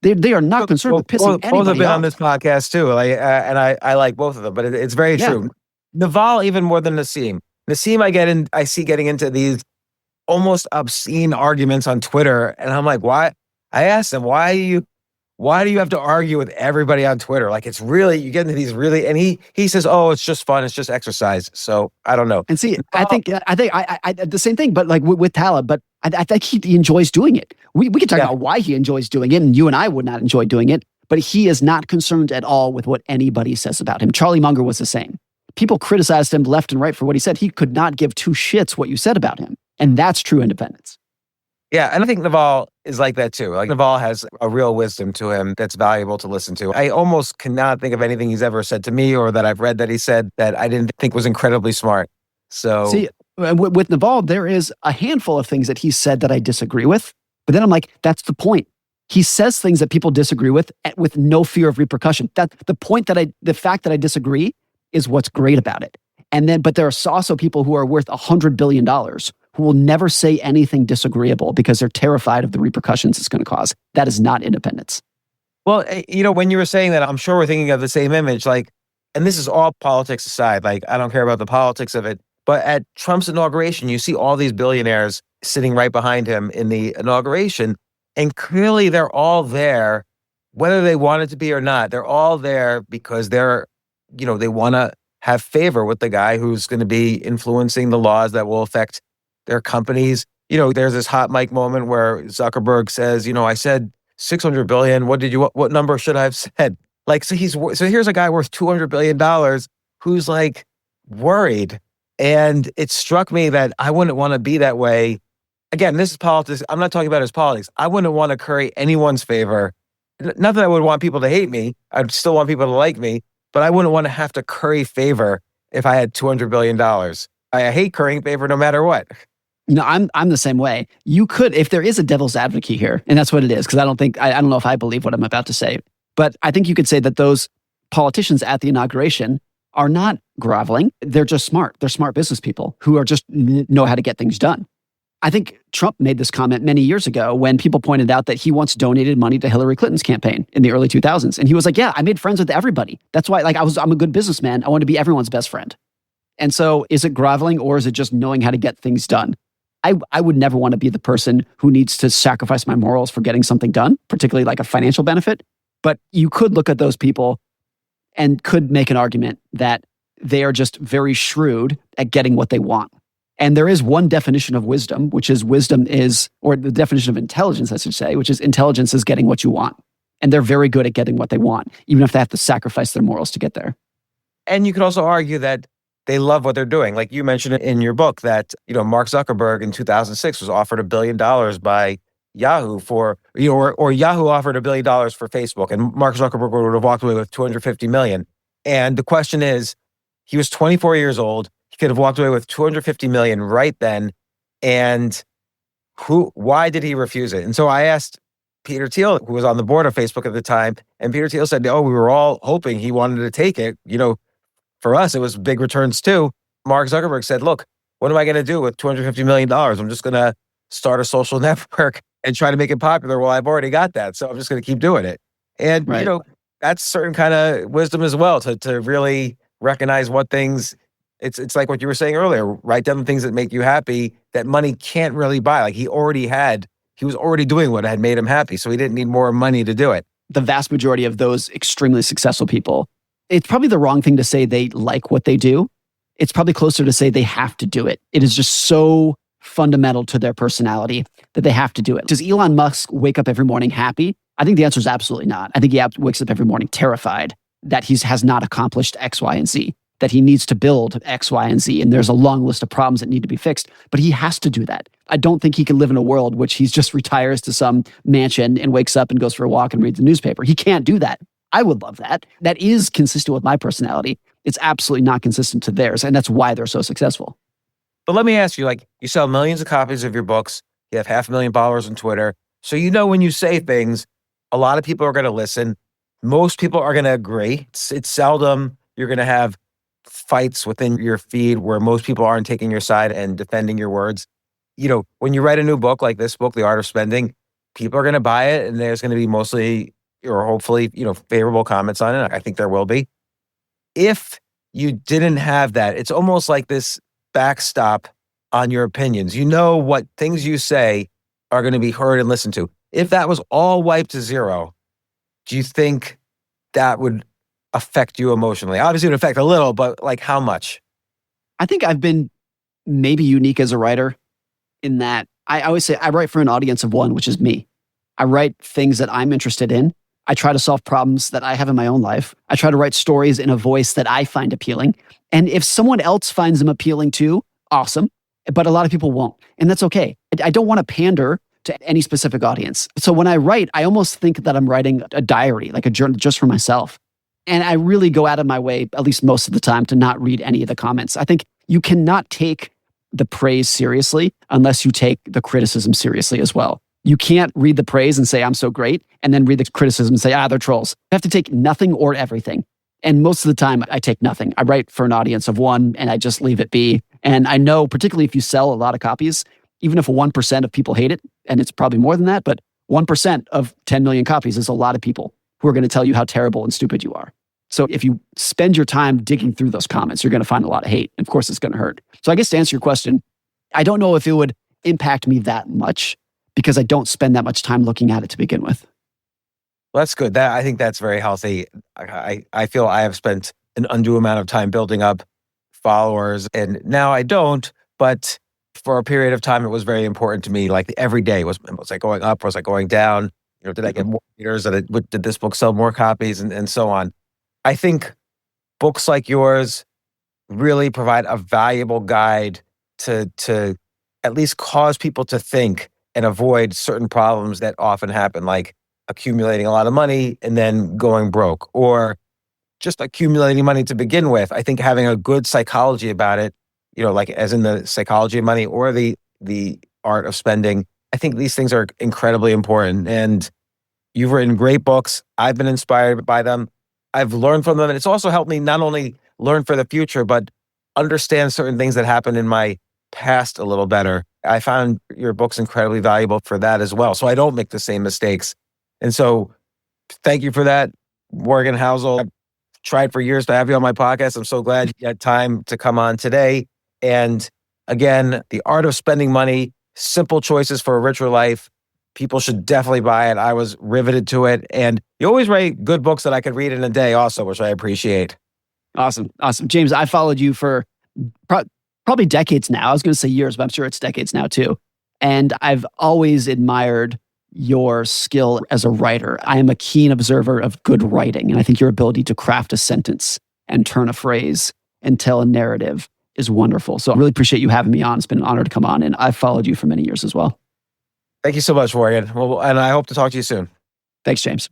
They are not concerned with pissing anybody off. Both have been on this podcast too, and I like both of them, but it's very true. Naval even more than Nassim. Nassim, I see getting into these almost obscene arguments on Twitter, and I'm like, why? I asked him, why do you have to argue with everybody on Twitter? Like, it's really, you get into these really, and he says, oh, it's just fun, it's just exercise. So I don't know. And see, I think the same thing, but like with Taleb, but I think he enjoys doing it. We can talk about why he enjoys doing it, and you and I would not enjoy doing it, but he is not concerned at all with what anybody says about him. Charlie Munger was the same. People criticized him left and right for what he said. He could not give two shits what you said about him. And that's true independence. Yeah, and I think Naval is like that too. Like, Naval has a real wisdom to him that's valuable to listen to. I almost cannot think of anything he's ever said to me or that I've read that he said that I didn't think was incredibly smart. So see, with Naval, there is a handful of things that he said that I disagree with. But then I'm like, that's the point. He says things that people disagree with no fear of repercussion. That the fact that I disagree is what's great about it. But there are also people who are worth $100 billion who will never say anything disagreeable because they're terrified of the repercussions it's going to cause. That is not independence. Well, when you were saying that, I'm sure we're thinking of the same image. Like, and this is all politics aside. Like, I don't care about the politics of it. But at Trump's inauguration, you see all these billionaires sitting right behind him in the inauguration. And clearly they're all there, whether they wanted to be or not. They're all there because they want to have favor with the guy who's going to be influencing the laws that will affect their companies. There's this hot mic moment where Zuckerberg says, I said 600 billion. What number should I have said? Like, so here's a guy worth $200 billion who's like worried. And it struck me that I wouldn't want to be that way. Again, this is politics. I'm not talking about his politics. I wouldn't want to curry anyone's favor. Not that I would want people to hate me. I'd still want people to like me, but I wouldn't want to have to curry favor if I had $200 billion. I hate currying favor no matter what. I'm the same way. You could, if there is a devil's advocate here, and that's what it is, because I don't know if I believe what I'm about to say, but I think you could say that those politicians at the inauguration are not groveling. They're just smart. They're smart business people who are just know how to get things done. I think Trump made this comment many years ago when people pointed out that he once donated money to Hillary Clinton's campaign in the early 2000s. And he was like, yeah, I made friends with everybody. That's why I'm a good businessman. I want to be everyone's best friend. And so is it groveling or is it just knowing how to get things done? I would never want to be the person who needs to sacrifice my morals for getting something done, particularly like a financial benefit. But you could look at those people and could make an argument that they are just very shrewd at getting what they want. And there is one definition of wisdom, or the definition of intelligence, I should say, which is intelligence is getting what you want. And they're very good at getting what they want, even if they have to sacrifice their morals to get there. And you could also argue that they love what they're doing. Like you mentioned in your book that, Mark Zuckerberg in 2006 was offered $1 billion by Yahoo or Yahoo offered $1 billion for Facebook, and Mark Zuckerberg would have walked away with $250 million. And the question is, he was 24 years old. He could have walked away with $250 million right then. And why did he refuse it? And so I asked Peter Thiel, who was on the board of Facebook at the time, and Peter Thiel said, we were all hoping he wanted to take it. For us, it was big returns too. Mark Zuckerberg said, look, what am I going to do with $250 million? I'm just going to start a social network and try to make it popular. Well, I've already got that, so I'm just going to keep doing it. And, Right. that's certain kind of wisdom as well to really recognize what things, it's like what you were saying earlier, write down the things that make you happy that money can't really buy. Like he was already doing what had made him happy, so he didn't need more money to do it. The vast majority of those extremely successful people, it's probably the wrong thing to say they like what they do. It's probably closer to say they have to do it. It is just so fundamental to their personality that they have to do it. Does Elon Musk wake up every morning happy? I think the answer is absolutely not. I think he wakes up every morning terrified that he has not accomplished X, Y, and Z, that he needs to build X, Y, and Z, and there's a long list of problems that need to be fixed, but he has to do that. I don't think he can live in a world which he just retires to some mansion and wakes up and goes for a walk and reads the newspaper. He can't do that. I would love that. That is consistent with my personality. It's absolutely not consistent to theirs, and that's why they're so successful. But let me ask you, you sell millions of copies of your books, you have 500,000 followers on Twitter, so when you say things, a lot of people are going to listen. Most people are going to agree. It's seldom you're going to have fights within your feed where most people aren't taking your side and defending your words. When you write a new book like this book, The Art of Spending, people are going to buy it, and there's going to be mostly or hopefully, favorable comments on it. I think there will be. If you didn't have that, it's almost like this backstop on your opinions. What things you say are going to be heard and listened to. If that was all wiped to zero, do you think that would affect you emotionally? Obviously, it would affect a little, but how much? I think I've been maybe unique as a writer in that I always say I write for an audience of one, which is me. I write things that I'm interested in. I try to solve problems that I have in my own life. I try to write stories in a voice that I find appealing. And if someone else finds them appealing too, awesome. But a lot of people won't. And that's okay. I don't want to pander to any specific audience. So when I write, I almost think that I'm writing a diary, like a journal just for myself. And I really go out of my way, at least most of the time, to not read any of the comments. I think you cannot take the praise seriously unless you take the criticism seriously as well. You can't read the praise and say, I'm so great, and then read the criticism and say, they're trolls. You have to take nothing or everything. And most of the time, I take nothing. I write for an audience of one, and I just leave it be. And I know, particularly if you sell a lot of copies, even if 1% of people hate it, and it's probably more than that, but 1% of 10 million copies is a lot of people who are going to tell you how terrible and stupid you are. So if you spend your time digging through those comments, you're going to find a lot of hate. And of course, it's going to hurt. So I guess to answer your question, I don't know if it would impact me that much because I don't spend that much time looking at it to begin with. Well, that's good. I think that's very healthy. I feel I have spent an undue amount of time building up followers, and now I don't, but for a period of time, it was very important to me. Like every day, was I going up? Was I going down? Did I get more readers? Did this book sell more copies? And so on. I think books like yours really provide a valuable guide to at least cause people to think and avoid certain problems that often happen, like accumulating a lot of money and then going broke, or just accumulating money to begin with. I think having a good psychology about it, like as in the psychology of money or the art of spending, I think these things are incredibly important. And you've written great books. I've been inspired by them. I've learned from them. And it's also helped me not only learn for the future, but understand certain things that happened in my past a little better. I found your books incredibly valuable for that as well. So I don't make the same mistakes. And so thank you for that, Morgan Housel. I've tried for years to have you on my podcast. I'm so glad you had time to come on today. And again, The Art of Spending Money, Simple Choices for a Richer Life. People should definitely buy it. I was riveted to it. And you always write good books that I could read in a day also, which I appreciate. Awesome. James, I followed you for probably decades now. I was going to say years, but I'm sure it's decades now too. And I've always admired your skill as a writer. I am a keen observer of good writing. And I think your ability to craft a sentence and turn a phrase and tell a narrative is wonderful. So I really appreciate you having me on. It's been an honor to come on. And I've followed you for many years as well. Thank you so much, Morgan. Well, and I hope to talk to you soon. Thanks, James.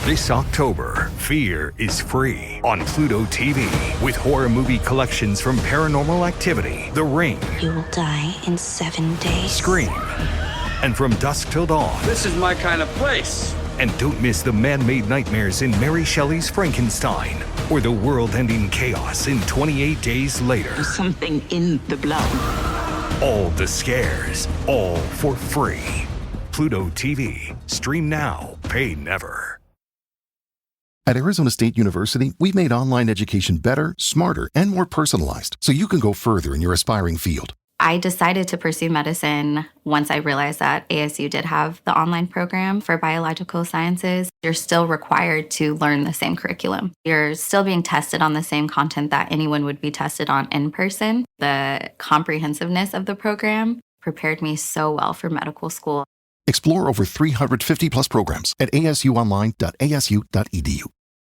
This October, Fear is free on Pluto TV with horror movie collections from Paranormal Activity, The Ring, You will die in 7 days. Scream, and From Dusk Till Dawn. This is my kind of place. And don't miss the man-made nightmares in Mary Shelley's Frankenstein or the world-ending chaos in 28 Days Later. There's something in the blood. All the scares, all for free. Pluto TV. Stream now, pay never. At Arizona State University, we've made online education better, smarter, and more personalized so you can go further in your aspiring field. I decided to pursue medicine once I realized that ASU did have the online program for biological sciences. You're still required to learn the same curriculum. You're still being tested on the same content that anyone would be tested on in person. The comprehensiveness of the program prepared me so well for medical school. Explore over 350 plus programs at asuonline.asu.edu.